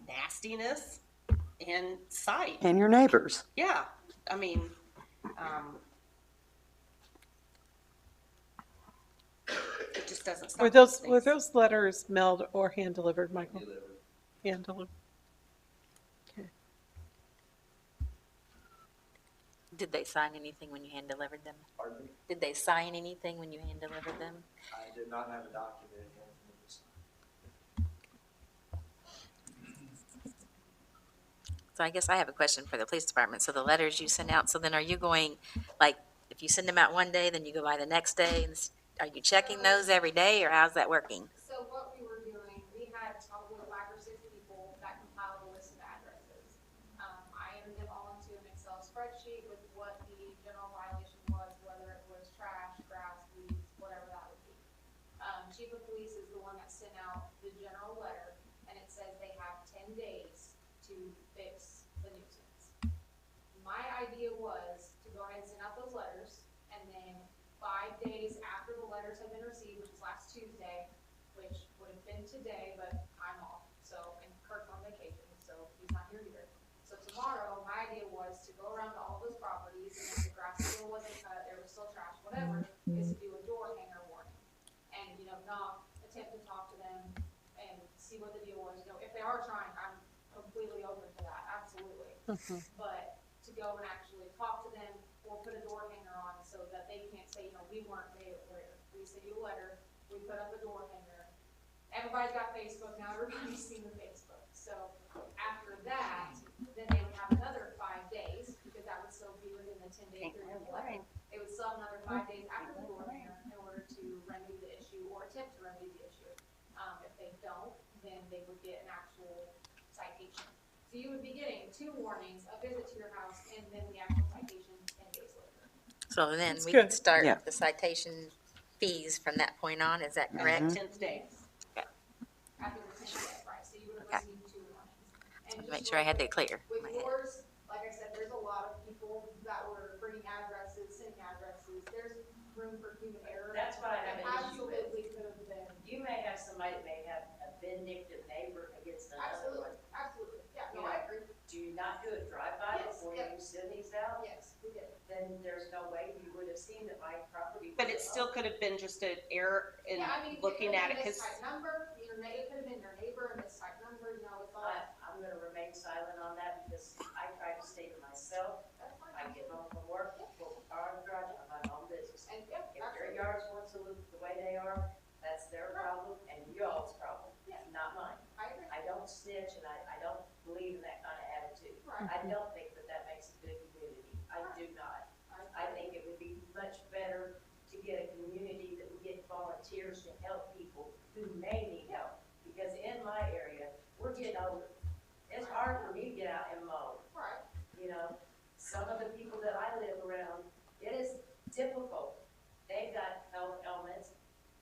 nastiness, and sight. And your neighbors. Yeah, I mean, it just doesn't stop. Were those letters mailed or hand-delivered, Michael? Delivered. Hand-delivered. Did they sign anything when you hand delivered them? Pardon me? Did they sign anything when you hand delivered them? I did not have a document in hand for me to sign. So I guess I have a question for the police department. So the letters you send out, so then are you going, like, if you send them out one day, then you go by the next day? And are you checking those every day, or how's that working? So what we were doing, we had probably 5 or 6 people that compiled a list of addresses. I entered them all into an Excel spreadsheet with what the general violation was, whether it was trash, grass, weeds, whatever that would be. Chief of police is the one that sent out the general letter, and it says they have 10 days to fix the nuisance. My idea was to go ahead and send out those letters, and then 5 days after the letters have been received, which was last Tuesday, which would have been today, but I'm off, so, and Kirk's on vacation, so he's not here either. So tomorrow, my idea was to go around to all those properties, and if the grass still wasn't cut, there was still trash, whatever, is to do a door hanger warning. And, knock, attempt to talk to them, and see what the deal was, if they are trying, I'm completely open to that, absolutely. But to go and actually talk to them, or put a door hanger on so that they can't say, we weren't there. We sent you a letter, we put up a door hanger. Everybody's got Facebook now, everybody's seen the Facebook. So after that, then they would have another 5 days, because that would still be within the 10-day period. They would still have another 5 days after the door hanger in order to remedy the issue or attempt to remedy the issue. If they don't, then they would get an actual citation. So you would be getting 2 warnings, a visit to your house, and then the actual citation 10 days later. So then That's we good. can start Yeah. the citation fees from that point on, is that correct? 10th day. After the 10 day, right, so you would have Okay. received 2 warnings. And Make just sure I had real that clear in quick, my with head. yours, like I said, there's a lot of people that were bringing addresses, sending addresses, there's room for human error. That's what I have It an issue with. absolutely could have been. You may have somebody that may have a vindictive neighbor against another one. Absolutely, yeah, You no, know, I agree, Do you not do a drive-by Yes, before yep. you send these out? yes, we did. Then there's no way you would have seen that my property. But was it still owned. could have been just an error in Yeah, I mean, looking at it, This because type number, it could have been your neighbor, and this type number, it's all, I'm gonna remain silent on that because I try to stay to myself. that's fine. I get home from work, pull the car in the garage, I'm my own business. And, yeah, If their absolutely. yards want to look the way they are, that's their problem and y'all's problem, Yeah. not mine. I agree. I don't snitch and I don't believe in that kind of attitude. Right. I don't think that that makes a good community. I do not. I think it would be much better to get a community that would get volunteers to help people who may need help. Because in my area, we're getting older. It's hard for me to get out and mow. Right. Some of the people that I live around, it is difficult. They've got health ailments,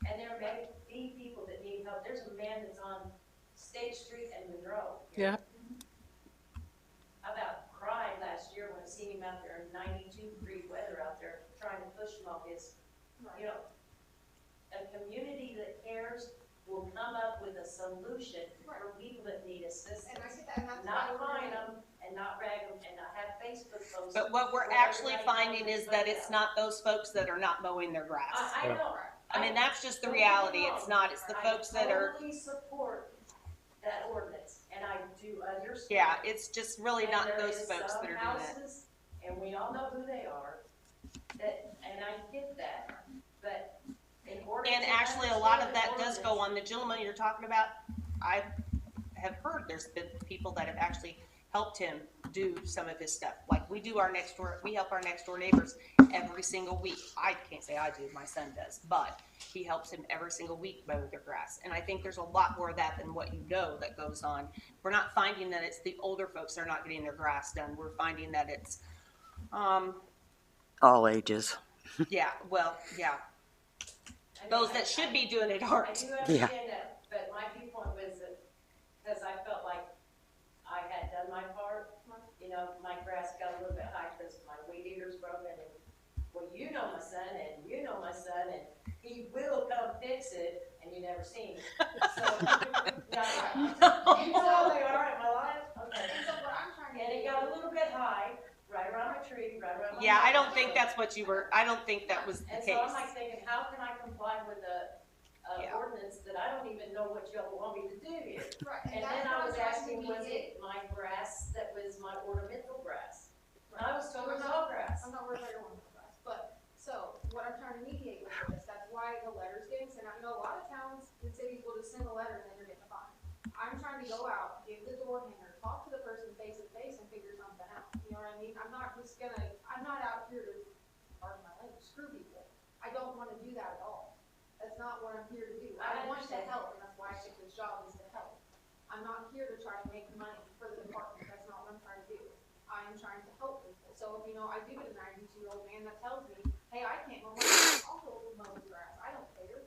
and there may be people that need help. There's a man that's on State Street and Monroe. Yeah. I about cried last year when I seen him out there in 92-degree weather out there trying to push him off his, a community that cares will come up with a solution for people that need assistance. And I get that, and that's Not why fine them and not rag them and not have Facebook posts. but what we're where actually everybody finding knows is that about it's it. not those folks that are not mowing their grass. I know. I mean, that's just the reality. It's not, it's the folks that are, I totally support that ordinance, and I do understand. yeah, it's just really And not there those is folks some that are doing it. houses, and we all know who they are, and I get that, but in order to. And actually, a lot of understand that does the go on the gentleman you're talking about. I have heard there's been people that have actually helped him do some of his stuff. Like we help our next door neighbors every single week. I can't say I do, my son does, but he helps him every single week mow their grass. And I think there's a lot more of that than what that goes on. We're not finding that it's the older folks that are not getting their grass done. We're finding that it's, All ages. yeah, well, yeah. Those that should be doing it I aren't. do understand that, but my viewpoint was that, because I felt like I had done my part, my grass got a little bit high because my weed eater's broken, and, well, you know my son, and you know my son, and he will come fix it, and you never seen him. So, you know how they are, am I lying? Okay. And so what I'm trying to And it got a little bit high, right around my tree, right around my. Yeah, I don't think that's what I don't think that was the And case. so I'm like thinking, how can I comply with a Yeah. ordinance that I don't even know what y'all want me to do here? Right, And that's then I what was I'm trying to asking, was mediate. it my grass that was my ornamental grass? And I was told it was I'm all grass. I'm not worried about your one class, but, so, what I'm trying to mediate with this, that's why the letter's getting sent out. A lot of towns and cities will just send a letter and then you're getting a fine. I'm trying to go out, give the door hanger, talk to the person face to face, and not what I'm here to do. I want to help, and that's why I took this job, is to help. I'm not here to try to make money for the department, that's not what I'm trying to do. I am trying to help people. So, you know, I do get a 92-year-old man that tells me, hey, I can't mow my grass, I'll go mow the grass, I don't care.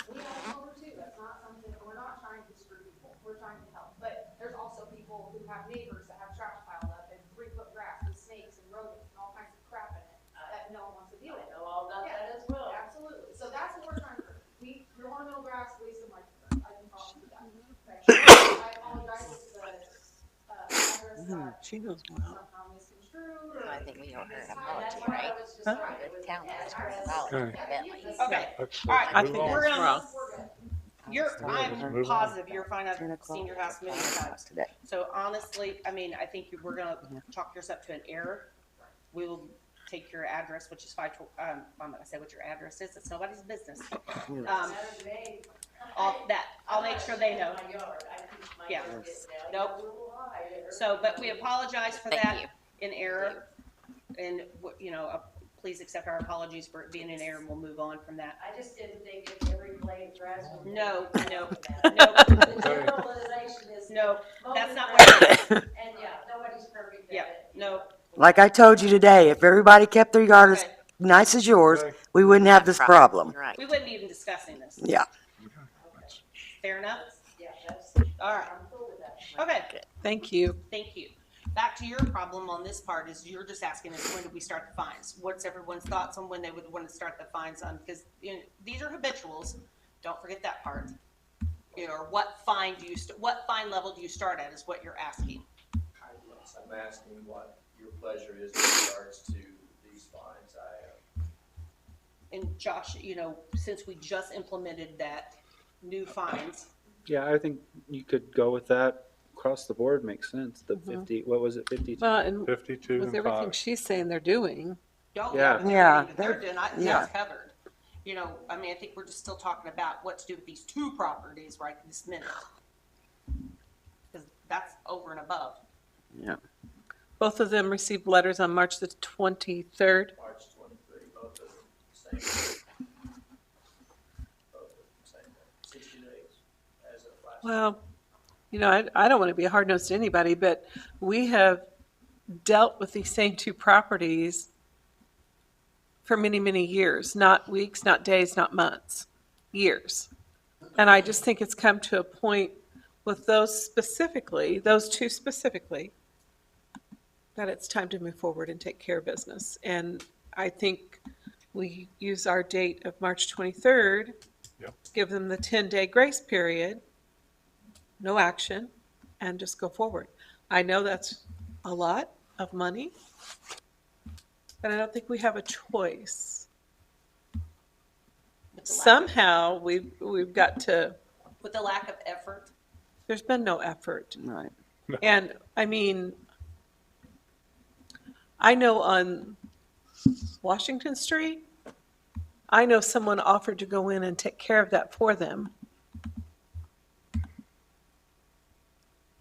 We have a mower too, that's not something, we're not trying to screw people, we're trying to help. But there's also people who have neighbors that have trash piled up and 3-foot grass with snakes and rodents and all kinds of crap in it that no one wants to deal with. I know all about that as well. Absolutely, so that's what we're trying to, we want to mow grass, waste of my time, I can promise you that. I apologize if the, address got She knows well. somehow misconstrued or. I think we owe her an That's apology, what I right? was just Huh? trying to- The town has her an apology, Okay. evidently. Okay, Let's all right, I move think on. we're that's gonna, wrong. I'm Move on. positive you're fine. I've 10 o'clock. seen your house many times. Today. So honestly, I mean, I think we're gonna chalk yours up to an error. We will take your address, which is I'm gonna say what your address is. It's nobody's business. I'll make sure they know. My yard, I keep my Yeah. yard getting down. Nope. It's a little high. So, but we apologize for Thank that you. in error. And, you know, please accept our apologies for it being in error and we'll move on from that. I just didn't think if every blade of grass was. No, no, The no, generalization is. no, mowing that's not grass, what it is. And yeah, nobody's perfect at Yeah, it. no. Like I told you today, if everybody kept their yard as Okay. nice as yours, Okay. we wouldn't have this problem. You're right. We wouldn't even discussing this. Yeah. Fair enough? Yeah, that's, All right. I'm cool with that. Okay, Thank you. thank you. Back to your problem on this part is you're just asking us, when do we start the fines? What's everyone's thoughts on when they would want to start the fines on? Because, you know, these are habituals. Don't forget that part. You know, or what fine level do you start at is what you're asking. I'm asking what your pleasure is in regards to these fines. And Josh, you know, since we just implemented that new fines, Yeah, I think you could go with that across the board, makes sense. The 50, what was it, 52? Well, and 52 with and everything 5. she's saying they're doing, don't, Yeah. Yeah, they're doing, yeah. that's covered. You know, I mean, I think we're just still talking about what to do with these two properties right this minute. Because that's over and above. Yeah. both of them received letters on March the 23rd. March 23, both of them same. Both of them same day, 60 days as of last. Well, you know, I don't want to be a hard nose to anybody, but we have dealt with these same two properties for many, many years, not weeks, not days, not months, years. And I just think it's come to a point with those two specifically, that it's time to move forward and take care of business. And I think we use our date of March 23rd, Yep. give them the 10-day grace period, no action, and just go forward. I know that's a lot of money, but I don't think we have a choice. Somehow, we've got to, With the lack of effort. there's been no effort. Right. And, I mean, I know on Washington Street, I know someone offered to go in and take care of that for them.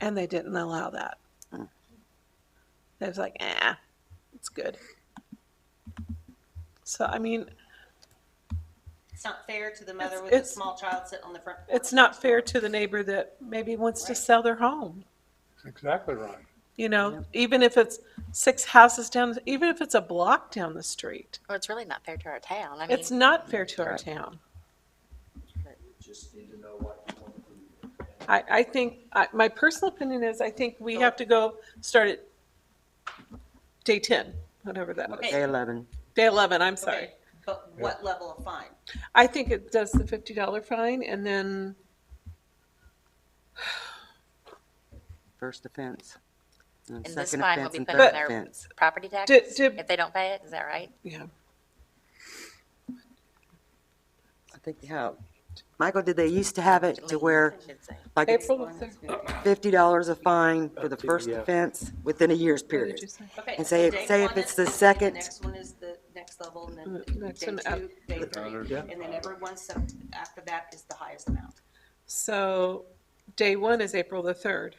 And they didn't allow that. They was like, it's good. So, I mean, It's not fair to the mother It's- with a it's- small child sitting on the front porch. it's not fair to the neighbor that maybe wants to sell their home. That's exactly right. You know, even if it's 6 houses down, even if it's a block down the street. Well, it's really not fair to our town. I mean, It's not fair to our town. You just need to know what you want to do. I think, my personal opinion is, I think we have to go start at day 10, whatever that Okay. is. Day 11. Day 11, I'm sorry. Okay, but what level of fine? I think it does the $50 fine and then, First offense. and this second fine will offense be and put third on their offense. property taxes did- if they don't pay it, is that right? yeah. I think how, Michael, did they used to have it to where, Should say. like, it's April the 3rd. $50 a fine for the first Yeah. offense within a year's What period? did you say? Okay. And say day if one it's is the 50, second- The next one is the next level, and then Next day one two, up. day three, Yeah. and then everyone after that is the highest amount. So, day 1 is April the 3rd,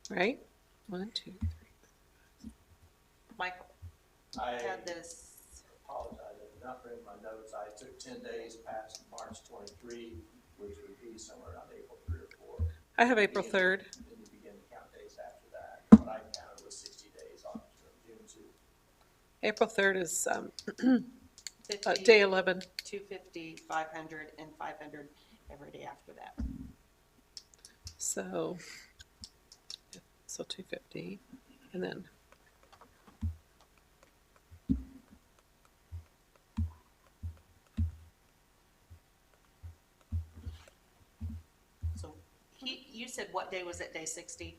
right? 1, 2, 3. Michael, I had this, apologize, I not bring my notes, I took 10 days past March 23, which would be somewhere around April 3 or 4. I have April 3rd. Then you begin to count days after that. What I counted was 60 days on June 2. April 3rd is 50, day 11. 250, 500, and 500 every day after that. So 250, and then So you said what day was it, day 60?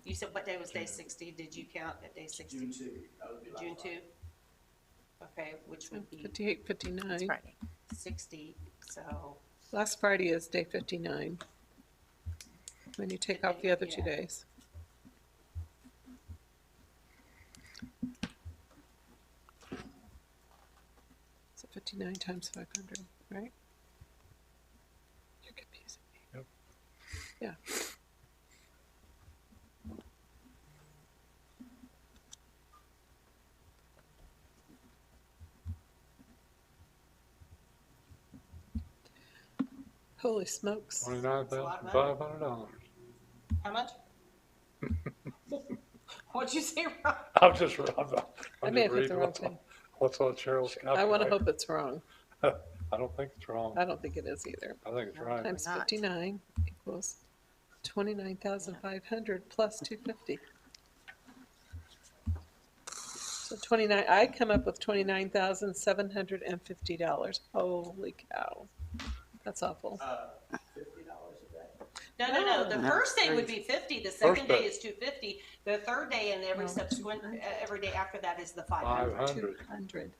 You said what day was day 60? Did you count at day 60? June 2. That would be last June 2? Friday. Okay, which would be 58, 59. Friday. 60, so, Last Friday is day 59. When you take off the other 2 Yeah. days. So 59 times 500, right? You're confusing me. Yep. Yeah. Holy smokes. $29,500. how much? What'd you say, Ron? I'm just, I'm I may have hit just the reading wrong thing. what's on Cheryl's calculator. I want to hope it's wrong. I don't think it's wrong. I don't think it is either. I think it's right. Times not. 59 equals 29,500 plus 250. So 29, I come up with $29,750. Holy cow. That's awful. $50 a day. No, the No, first day would be 50, the second day. day is 250, the third day and every No, subsequent, 200. every day after that is the 500. 500, 200.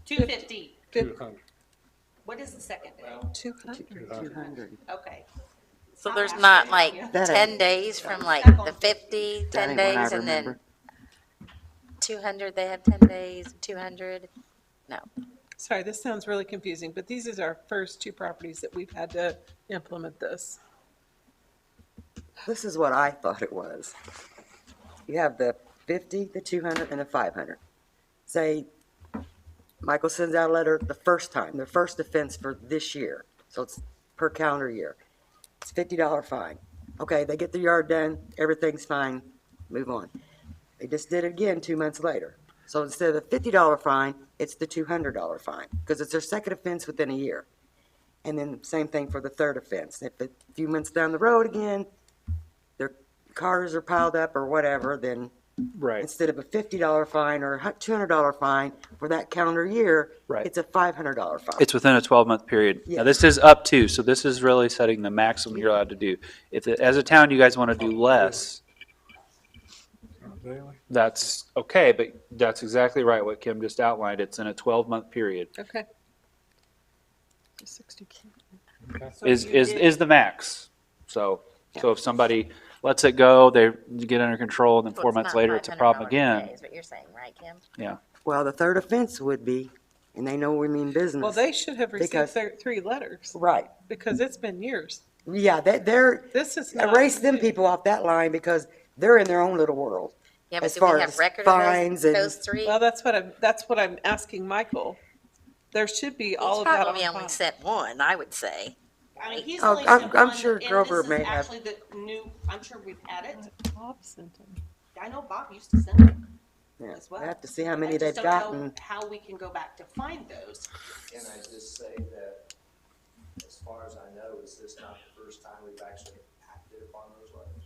250, 200. what is the second day? Well, 200. 200. Okay. So Not there's after not that, like yeah. That 10 ain't- days from like Back on the 50, That 10 ain't what I days, and then remember. 200, they have 10 days, 200. Sorry, this sounds really confusing, but these is our first 2 properties that we've had to implement this. This is what I thought it was. You have the 50, the 200, and the 500. Say, Michael sends out a letter the first time, the first offense for this year. So it's per calendar year. It's $50 fine. Okay, they get the yard done, everything's fine, move on. They just did it again 2 months later. So instead of the $50 fine, it's the $200 fine, because it's their second offense within a year. And then same thing for the third offense. If a few months down the road again, their cars are piled up or whatever, then Right, instead of a $50 fine or a $200 fine for that calendar year, right. it's a $500 fine. It's within a 12-month period. Now, Yeah. this is up to, so this is really setting the maximum you're allowed to do. If, as a town, you guys want to do less, Daily? that's okay, but that's exactly right, what Kim just outlined. It's in a 12-month period, Okay. 60. So is, you is, did- is the max. So if somebody lets it go, they get under control, and then So 4 it's months not later, it's a problem $500 a again. day Is what you're saying, right, Kim? Well, the third offense would be, and they know we mean business. Well, they should have received Because- 3 letters Right. because it's been years. Yeah, they're, This is not. erase them people off that line because they're in their own little world. Yeah, but As do far we have as record fines of and- those 3? Well, that's what I'm asking Michael. There should be all He's of that on probably only file. sent one, I would say. I mean, he's Oh, only I'm- sent I'm one, sure and Grover this is may have- actually the new, I'm sure we've had it. Bob sent them. I know Bob used to send it Yeah, as well. I have to see how I many just they've don't know gotten. how we can go back to find those. Can I just say that, as far as I know, is this not the first time we've actually acted upon those letters?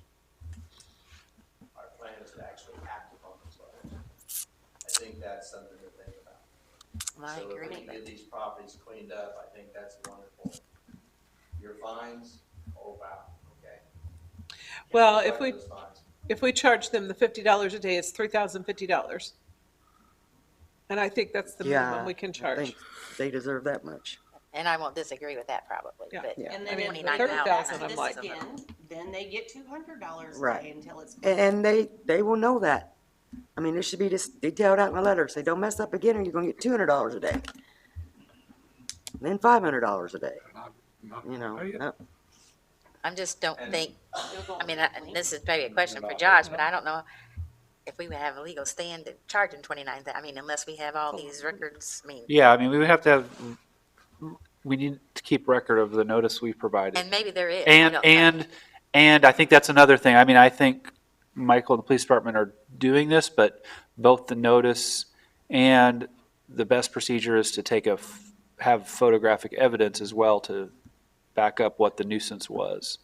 Our plan is to actually act upon those letters. I think that's something to think about. I So if agree. we can get these properties cleaned up, I think that's wonderful. Your fines, oh wow, okay. Well, Can't if we- collect those fines. If we charge them the $50 a day, it's $3,050. And I think that's the Yeah, minimum we can I charge. think they deserve that much. And I won't disagree with that probably, Yeah. but Yeah. And I then mean, if we 29,000, go back to I'm this like- again, then they get $200 a Right. day until it's. And they will know that. I mean, it should be just detailed out in the letter. Say, don't mess up again or you're gonna get $200 a day. Then $500 a day, Not you know. pay it. Yep. I just don't And- think, It'll go I mean, clean. this is maybe a question for Josh, but I don't know. if we would have a legal stand to charge them 29, I mean, unless we have all these records, I mean, Yeah, I mean, we would have to have, we need to keep record of the notice we provided. and maybe there is. I And, don't know. and I think that's another thing. I mean, I think Michael and the police department are doing this, but both the notice and the best procedure is to have photographic evidence as well to back up what the nuisance was.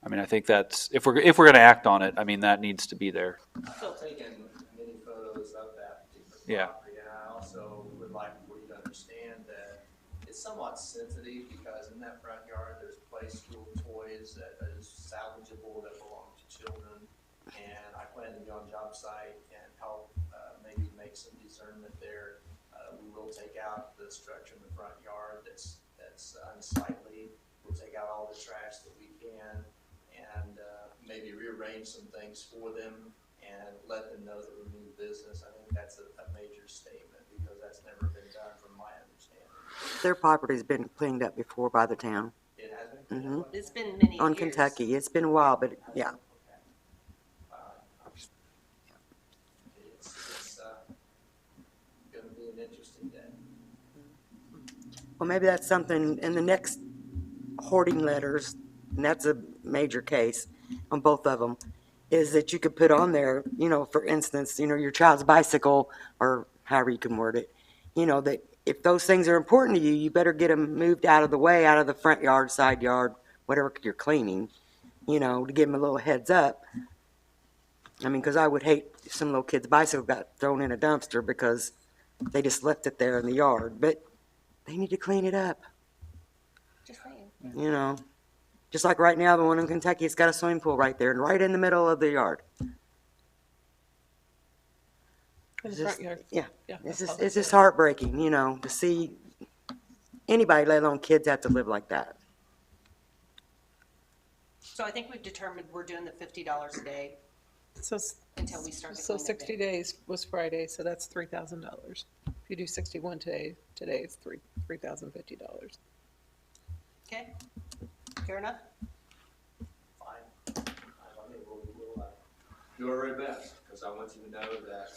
I mean, I think that's, if we're going to act on it, I mean, that needs to be there. I've taken many photos of that particular Yeah. property, and I also would like for you to understand that it's somewhat sensitive, because in that front yard, there's play school toys that is salvageable that belong to children, and I plan to be on job site and help maybe make some discernment there. We will take out the structure in the front yard that's unsightly. We'll take out all the trash that we can, and maybe rearrange some things for them and let them know that we mean business. I think that's a major statement, because that's never been done from my understanding. Their property's been cleaned up before by the town. It has been. It's been many On years. Kentucky. It's been a while, but yeah. It's gonna be an interesting day. Well, maybe that's something in the next hoarding letters, and that's a major case on both of them, is that you could put on there, you know, for instance, you know, your child's bicycle, or however you can word it, you know, that if those things are important to you, you better get them moved out of the way, out of the front yard, side yard, whatever you're cleaning, you know, to give them a little heads up. I mean, because I would hate if some little kid's bicycle got thrown in a dumpster because they just left it there in the yard, but they need to clean it up, Just saying. you know. Just like right now, the one in Kentucky, it's got a swimming pool right there, and right in the middle of the yard. In the It's front just- yard. Yeah, Yeah. it's just heartbreaking, you know, to see anybody, let alone kids, have to live like that. So I think we've determined we're doing the $50 a day So, until we start to so clean it 60 up. days was Friday, so that's $3,000. If you do 61 today it's $3,050. Okay? Fair enough? Fine. I mean, we'll do our very best, because I want you to know that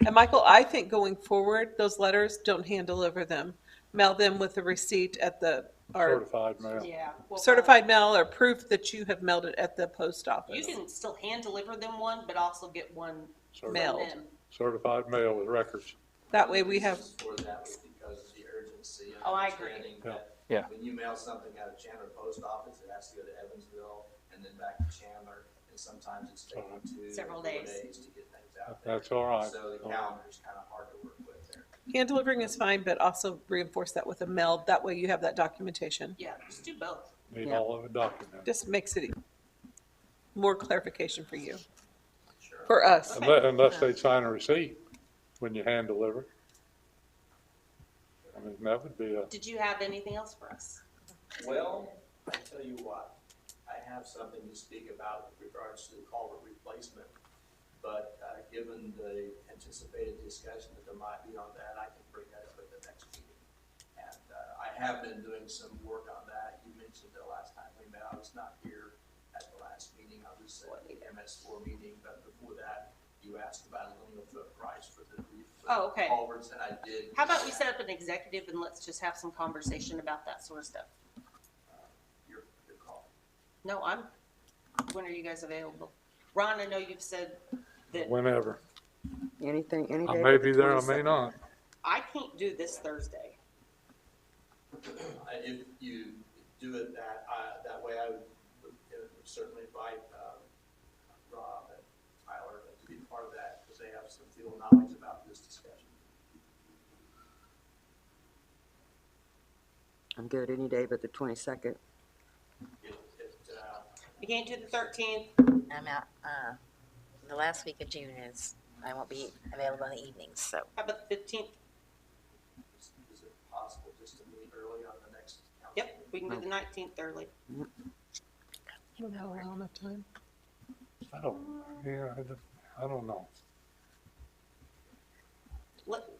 And Michael, I think going forward, those letters, don't hand deliver them. Mail them with a receipt at the, or Certified mail. Yeah. Well, certified mail, or proof that you have mailed it at the post You office. can still hand deliver them one, but also get one from Mailed. them. Certified mail with records. That way we have, for that was because of the urgency and Oh, I agree. understanding Yeah. that Yeah. when you mail something out of Chandler Post Office, it has to go to Evansville and then back to Chandler, and sometimes it's taking 2 Several or 4 days. days to get things out there. That's all right. So the calendar's kind of hard to work with there. hand delivering is fine, but also reinforce that with a mail. That way you have that documentation. Yeah, just do both. Need Yeah. all of it documented. Just makes it more clarification for you, Sure. for us. Unless they sign a receipt when you hand deliver. I mean, that would be a, Did you have anything else for us? Well, I tell you what, I have something to speak about with regards to the culvert replacement, but given the anticipated discussion that there might be on that, I can bring that up at the next meeting. And I have been doing some work on that. You mentioned the last time we met, I was not here at the last meeting, I was at the MS4 meeting, but before that, you asked about a lineal foot price for the Oh, okay. culverts, and I did. How about we set up an executive and let's just have some conversation about that sort of stuff? Your call. No, when are you guys available? Ron, I know you've said that whenever. Anything, any day. I may but the be there, I may 22nd. not. I can't do this Thursday. If you do it that way, I would certainly invite Rob and Tyler to be part of that, because they have some field knowledge about this discussion. I'm good any day but the 22nd. You can't do the 13th. I'm out, the last week of June I won't be available in the evenings, so. How about the 15th? Is it possible just to meet early on the next council? Yep, we can do the 19th early. I don't have enough time. I don't know.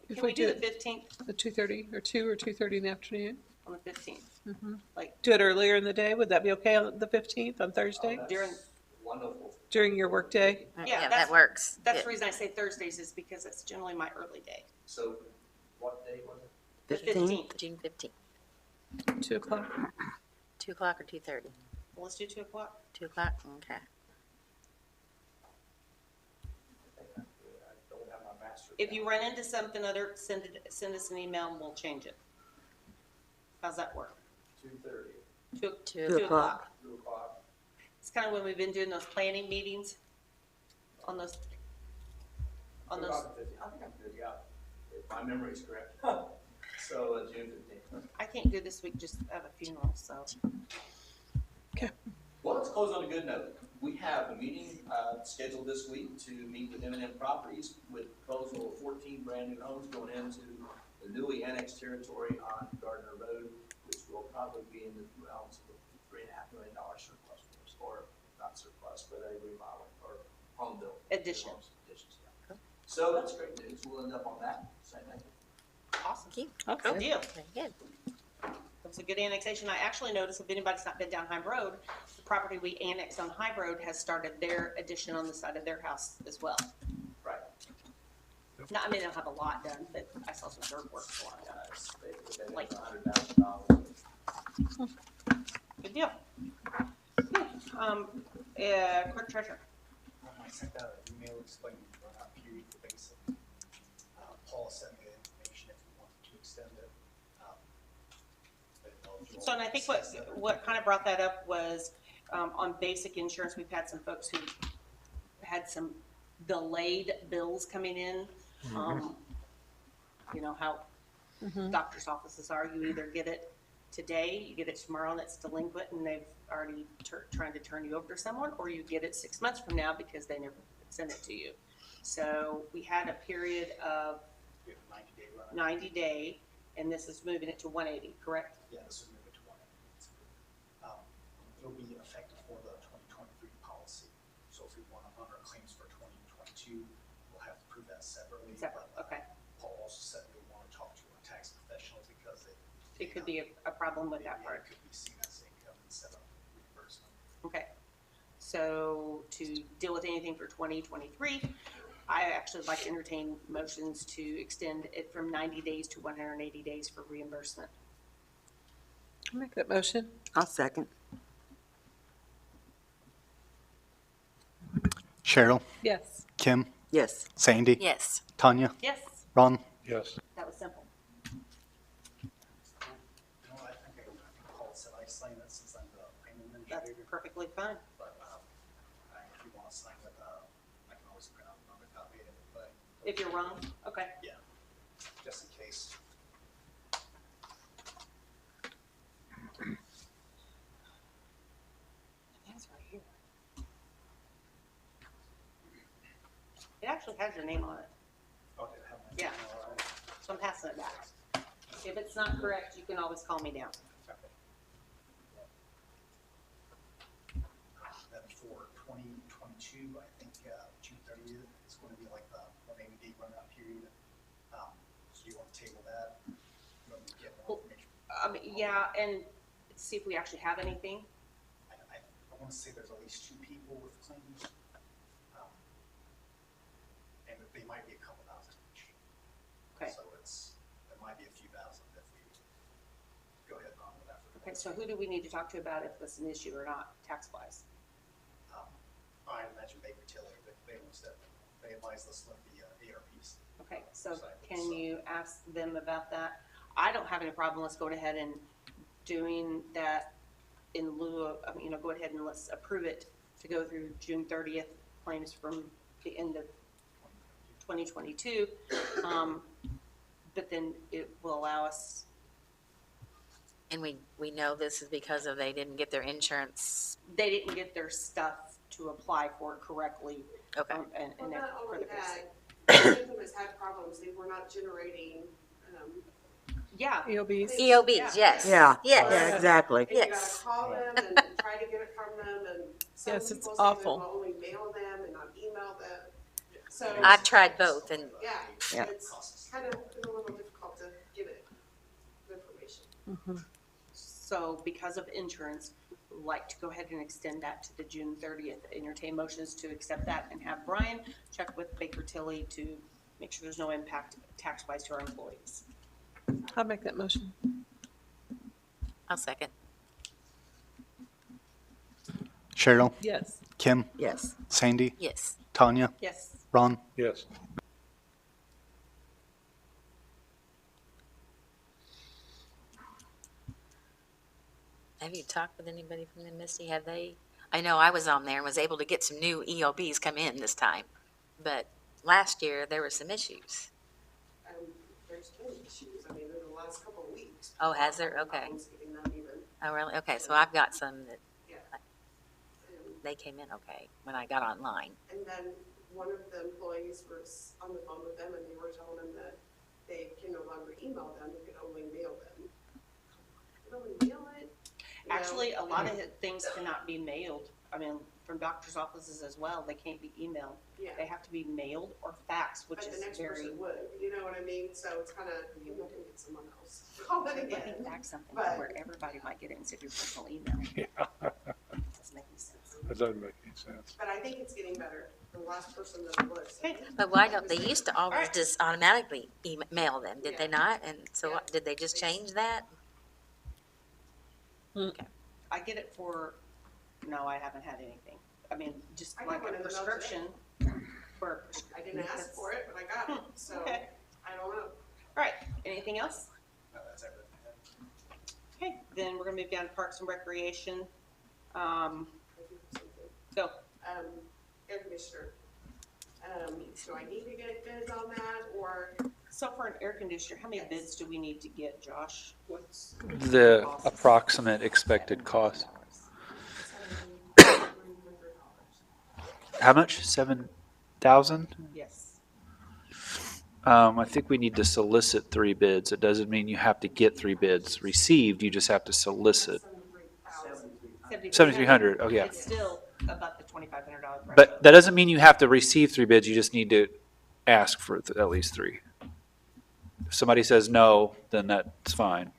If Can we do do the 15th The 2:30 or 2 or 2:30 in the afternoon? on the 15th? Mhm. Like Do it earlier in the day. Would that be okay on the 15th, on Thursday? during, Wonderful. During your workday? Yeah, Yeah, that's- that works. That's Good. the reason I say Thursdays is because it's generally my early day. So what day was it? The 15th. June 15th, 2 o'clock? 2 o'clock or 2:30? Well, let's do 2 o'clock. 2 o'clock, okay. I don't have my master. If you run into something other, send us an email and we'll change it. How's that work? 2:30, 2 o'clock. 2 o'clock. It's kind of when we've been doing those planning meetings on those. I think I'm good, yeah, if my memory's correct. So, June 15th. I can't do this week, just at a funeral, so. Well, let's close on a good note. We have a meeting scheduled this week to meet with M&M Properties with proposal of 14 brand-new homes going into the newly annexed territory on Gardner Road, which will probably be in the realms of $3.5 million surplus for us, or not surplus, but a remodel or home build. Addition. Additions, yeah. So that's great news. We'll end up on that. Say thank you. Awesome. Thank Okay. Good deal. Very good. It was a good annexation. I actually noticed, if anybody's not been down High Road, the property we annexed on High Road has started their addition on the side of their house as well. Right. No, I mean, they don't have a lot done, but I saw some dirt work going on. They Like- $100,000. Good deal. Clerk treasurer. I sent out an email explaining the run-out period for basic. Paul sent me the information if you wanted to extend it. So, and I think what kind of brought that up was, on basic insurance, we've had some folks who had some delayed bills coming in. You know how doctor's offices are, you either get it today, you get it tomorrow and it's delinquent and they've already trying to turn you over to someone, or you get it 6 months from now because they never sent it to you. So we had a period of We have a 90-day run. 90 day, and this is moving it to 180, correct? Yeah, this will move it to 180. It'll be effective for the 2023 policy. So if we want to honor claims for 2022, we'll have to prove that separately. Separate, But, okay. Paul also said we want to talk to our tax professionals because It could be a problem with that part. It could be seen as income instead of reimbursement. Okay. So to deal with anything for 2023, I actually would like to entertain motions to extend it from 90 days to 180 days for reimbursement. I'll make that motion. I'll second. Cheryl, Yes. Kim, Yes. Sandy, Yes. Tanya, Yes, Ron. Yes. that was simple. You know, I think Paul said I sign it since I'm the payment That's administrator. perfectly fine. But if you want to sign it, I can always print out another copy of it, but If you're wrong, okay. yeah, just in case. That's right here. It actually has your name on it, Oh, did it have my Yeah. email on it? so I'm passing it back. If it's not correct, you can always call me down. Okay. Then for 2022, I think June 30th is going to be like the 180-day run-out period. So you want to table that? You want me to get more information? Yeah, and see if we actually have anything. I want to say there's at least 2 people with claims. And that they might be a couple thousand each. Okay. So it might be a few thousand if we go ahead and on with that. Okay, so who do we need to talk to about if it's an issue or not, tax-wise? I imagine Baker Tilly, they advised us with the ARPs. Okay, so can you ask them about that? I don't have any problem, let's go ahead and doing that in lieu of, go ahead and let's approve it to go through June 30th, claims from the end of 2022. But then it will allow us, And we know this is because of they didn't get their insurance. they didn't get their stuff to apply for it correctly. Okay. And Well, that not for only the basic. that, many of them has had problems, they were not generating, Yeah, EOBs. EOBs, yes. Yeah. Yes. Yeah, exactly. and you gotta Yes. call them and try to get it from them, and some Yes, it's people say awful. they'll only mail them and not email them. So, I've tried both and yeah, Yeah. it's kind of been a little difficult to give it information. so because of insurance, like to go ahead and extend that to the June 30th. Entertain motions to accept that and have Brian check with Baker Tilly to make sure there's no impact tax-wise to our employees. I'll make that motion. I'll second. Cheryl, Yes. Kim, Yes. Sandy, Yes. Tanya, Yes. Ron. Yes. Have you talked with anybody from them, Misty? Have they? I know I was on there and was able to get some new EOBs come in this time, but last year there were some issues. There's been issues, I mean, in the last couple of weeks. Oh, has there? Okay. Problems getting them even, Oh, really? Okay, so I've got some that yeah. they came in okay when I got online. And then one of the employees was on the phone with them and they were telling them that they can no longer email them, they could only mail them. They could only mail it. you know? Actually, a lot of things cannot be mailed. I mean, from doctor's offices as well, they can't be emailed. Yeah. They have to be mailed or faxed, which But the is next very. person would, you know what I mean? So it's kind of, you know, get someone else. Call it Let me again. fax something But- where everybody might get it instead of your personal email. Yeah, Doesn't make any sense. that doesn't make any sense. But I think it's getting better. The last person that was. Okay. But why don't, they used to always Alright. just automatically email them, did they Yeah. not? And so Yeah. did they just change that? I get it for, no, I haven't had anything. I mean, just I got like one a in the mail prescription for. I didn't ask for it, but I got it, so Okay. I don't know. All right, anything else? No, that's everything. Okay, then we're gonna move down to Parks and Recreation. I do have something. Go. Air conditioner. Do I need to get bids on that or? So for an air conditioner, how many bids do we need to get, Josh? What's? The approximate expected cost. How much? 7,000? Yes. I think we need to solicit 3 bids. It doesn't mean you have to get 3 bids received, you just have to solicit. 7,300, oh yeah. It's still about the $2,500 price. But that doesn't mean you have to receive 3 bids, you just need to ask for at least 3. If somebody says no, then that's fine.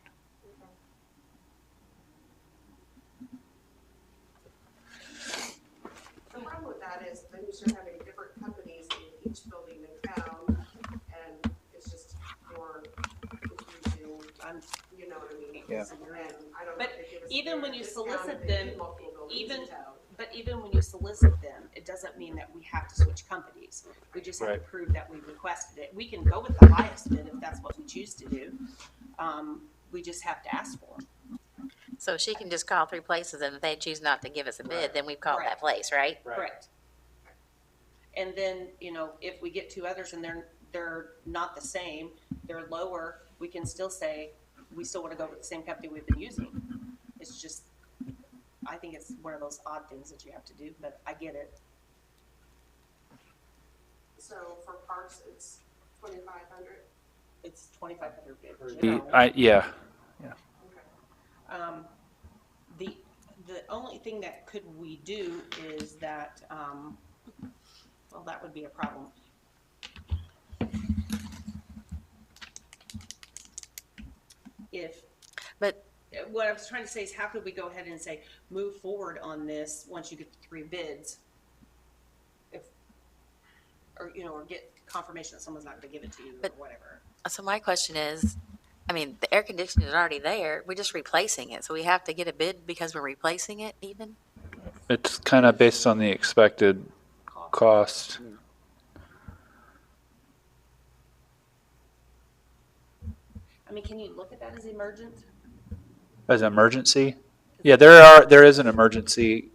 The problem with that is then you start having different companies in each building in town and it's just more confusing. You know what I mean? Yeah. And I don't know But if they give us a even when you discount solicit if they them, do multiple buildings in even- town. But even when you solicit them, it doesn't mean that we have to switch companies. We just have to Right. prove that we requested it. We can go with the highest bid if that's what we choose to do. We just have to ask for them. So she can just call 3 places and if they choose not to give us a bid, then we've called that place, right? Correct. And then, you know, if we get 2 others and they're not the same, they're lower, we can still say, we still want to go with the same company we've been using. It's just, I think it's one of those odd things that you have to do, but I get it. So for parks, it's 2,500. It's 2,500 bid. Yeah, The only thing that could we do is that, well, that would be a problem. But What I was trying to say is how could we go ahead and say, move forward on this once you get the 3 bids? Or, you know, or get confirmation that someone's not gonna give it to you or But- whatever. so my question is, I mean, the air conditioner is already there, we're just replacing it, so we have to get a bid because we're replacing it even? it's kind of based on the expected cost. I mean, can you look at that as emergent? As an emergency? Yeah, there is an emergency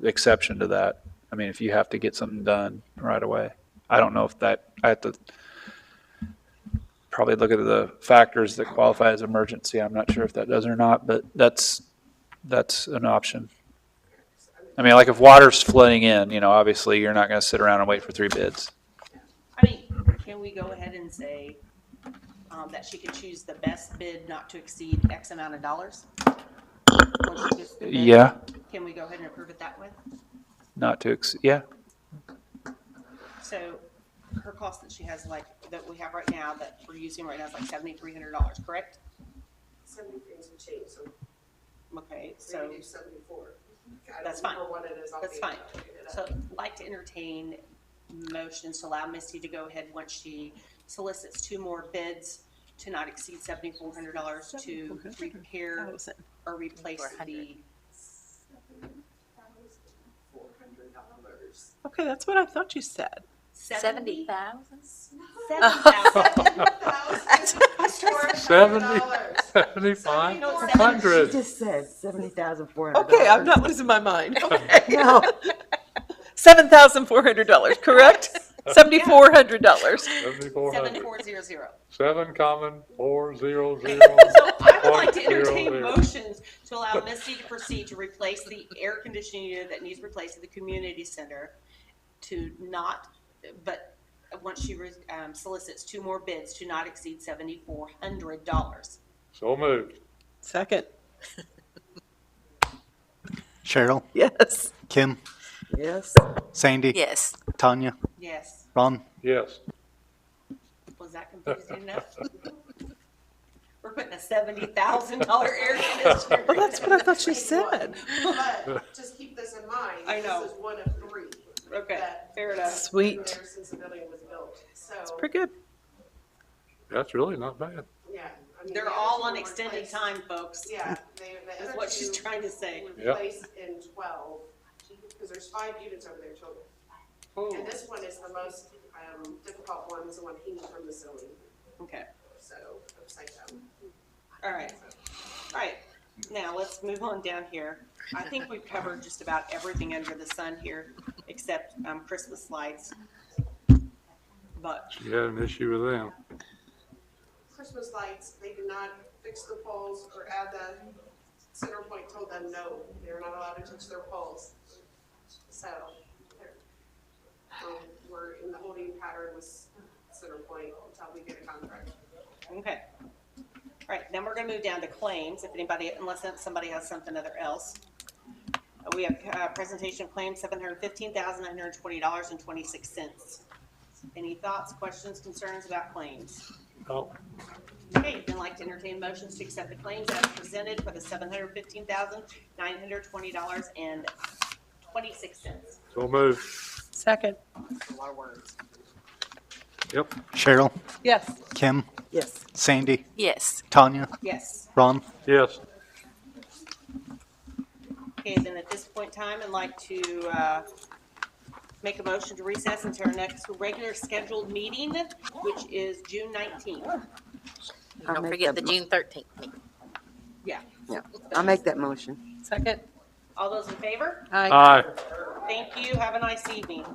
exception to that. I mean, if you have to get something done right away. I don't know if that, I have to probably look at the factors that qualify as emergency. I'm not sure if that does or not, but that's an option. I mean, like if water's flooding in, you know, obviously you're not gonna sit around and wait for 3 bids. I mean, can we go ahead and say, that she can choose the best bid not to exceed X amount of dollars? Once she gets the bid? Yeah, Can we go ahead and approve it that way? yeah, So her cost that she has, like, that we have right now, that we're using right now is like $7,300, correct? 73 and some change, so Okay, so Maybe do 74. I That's don't fine. remember what it is. I'll That's be fine. able to look it So up. I'd like to entertain motions to allow Misty to go ahead once she solicits 2 more bids to not exceed $7,400 to repair or replace the, $400. Okay, that's what I thought you said. 70,000? 7,000. 75, No, 100. She just said $70,400. Okay, I'm not losing my mind. Okay. No. $7,400, correct? $7,400. 7,400. 7400. 7, 400. So I would like to entertain 100. motions to allow Misty to proceed to replace the air conditioning unit that needs replaced at the community center to not, but once she solicits 2 more bids to not exceed $7,400. So moved. Second. Cheryl, Yes. Kim, Yes. Sandy, Yes. Tanya, Yes, Ron, Yes. was that confusing enough? We're putting a $70,000 air conditioner. Well, that's what I thought you said. But just keep this in mind. I know. This is one of 3. Okay, that fair enough. have been Sweet. there since the building was built. So, Pretty good. That's really not bad. yeah. I mean, They're the all other on two were extended replaced- time, folks. Yeah, the Is other what she's 2 trying to say. were Yep. replaced in 12, because there's 5 units over there total. And this one is the most difficult one, is the one hanging from the ceiling, Okay, so upside down. all right. All right, now let's move on down here. I think we've covered just about everything under the sun here, except Christmas lights. But, She had an issue with them. Christmas lights, they did not fix the poles or add the, Center Point told them no, they're not allowed to touch their poles. So, we're in the holding pattern with Center Point until we get a contract. okay. All right, then we're gonna move down to claims, if anybody, unless somebody has something other else. We have presentation of claims, $715,920.26. Any thoughts, questions, concerns about claims? Oh, Okay, then like to entertain motions to accept the claims as presented for the $715,920.26. so moved. Second. A lot of words. Yep. Cheryl, Yes. Kim, Yes. Sandy, Yes. Tanya, Yes. Ron, Yes. Okay, then at this point in time, I'd like to make a motion to recess until our next regular scheduled meeting, which is June 19th. I'll Don't make forget that the June 13th meeting. Yeah. Yeah, I'll make that motion. Second. All those in favor? Aye. Aye. Thank you. Have a nice evening.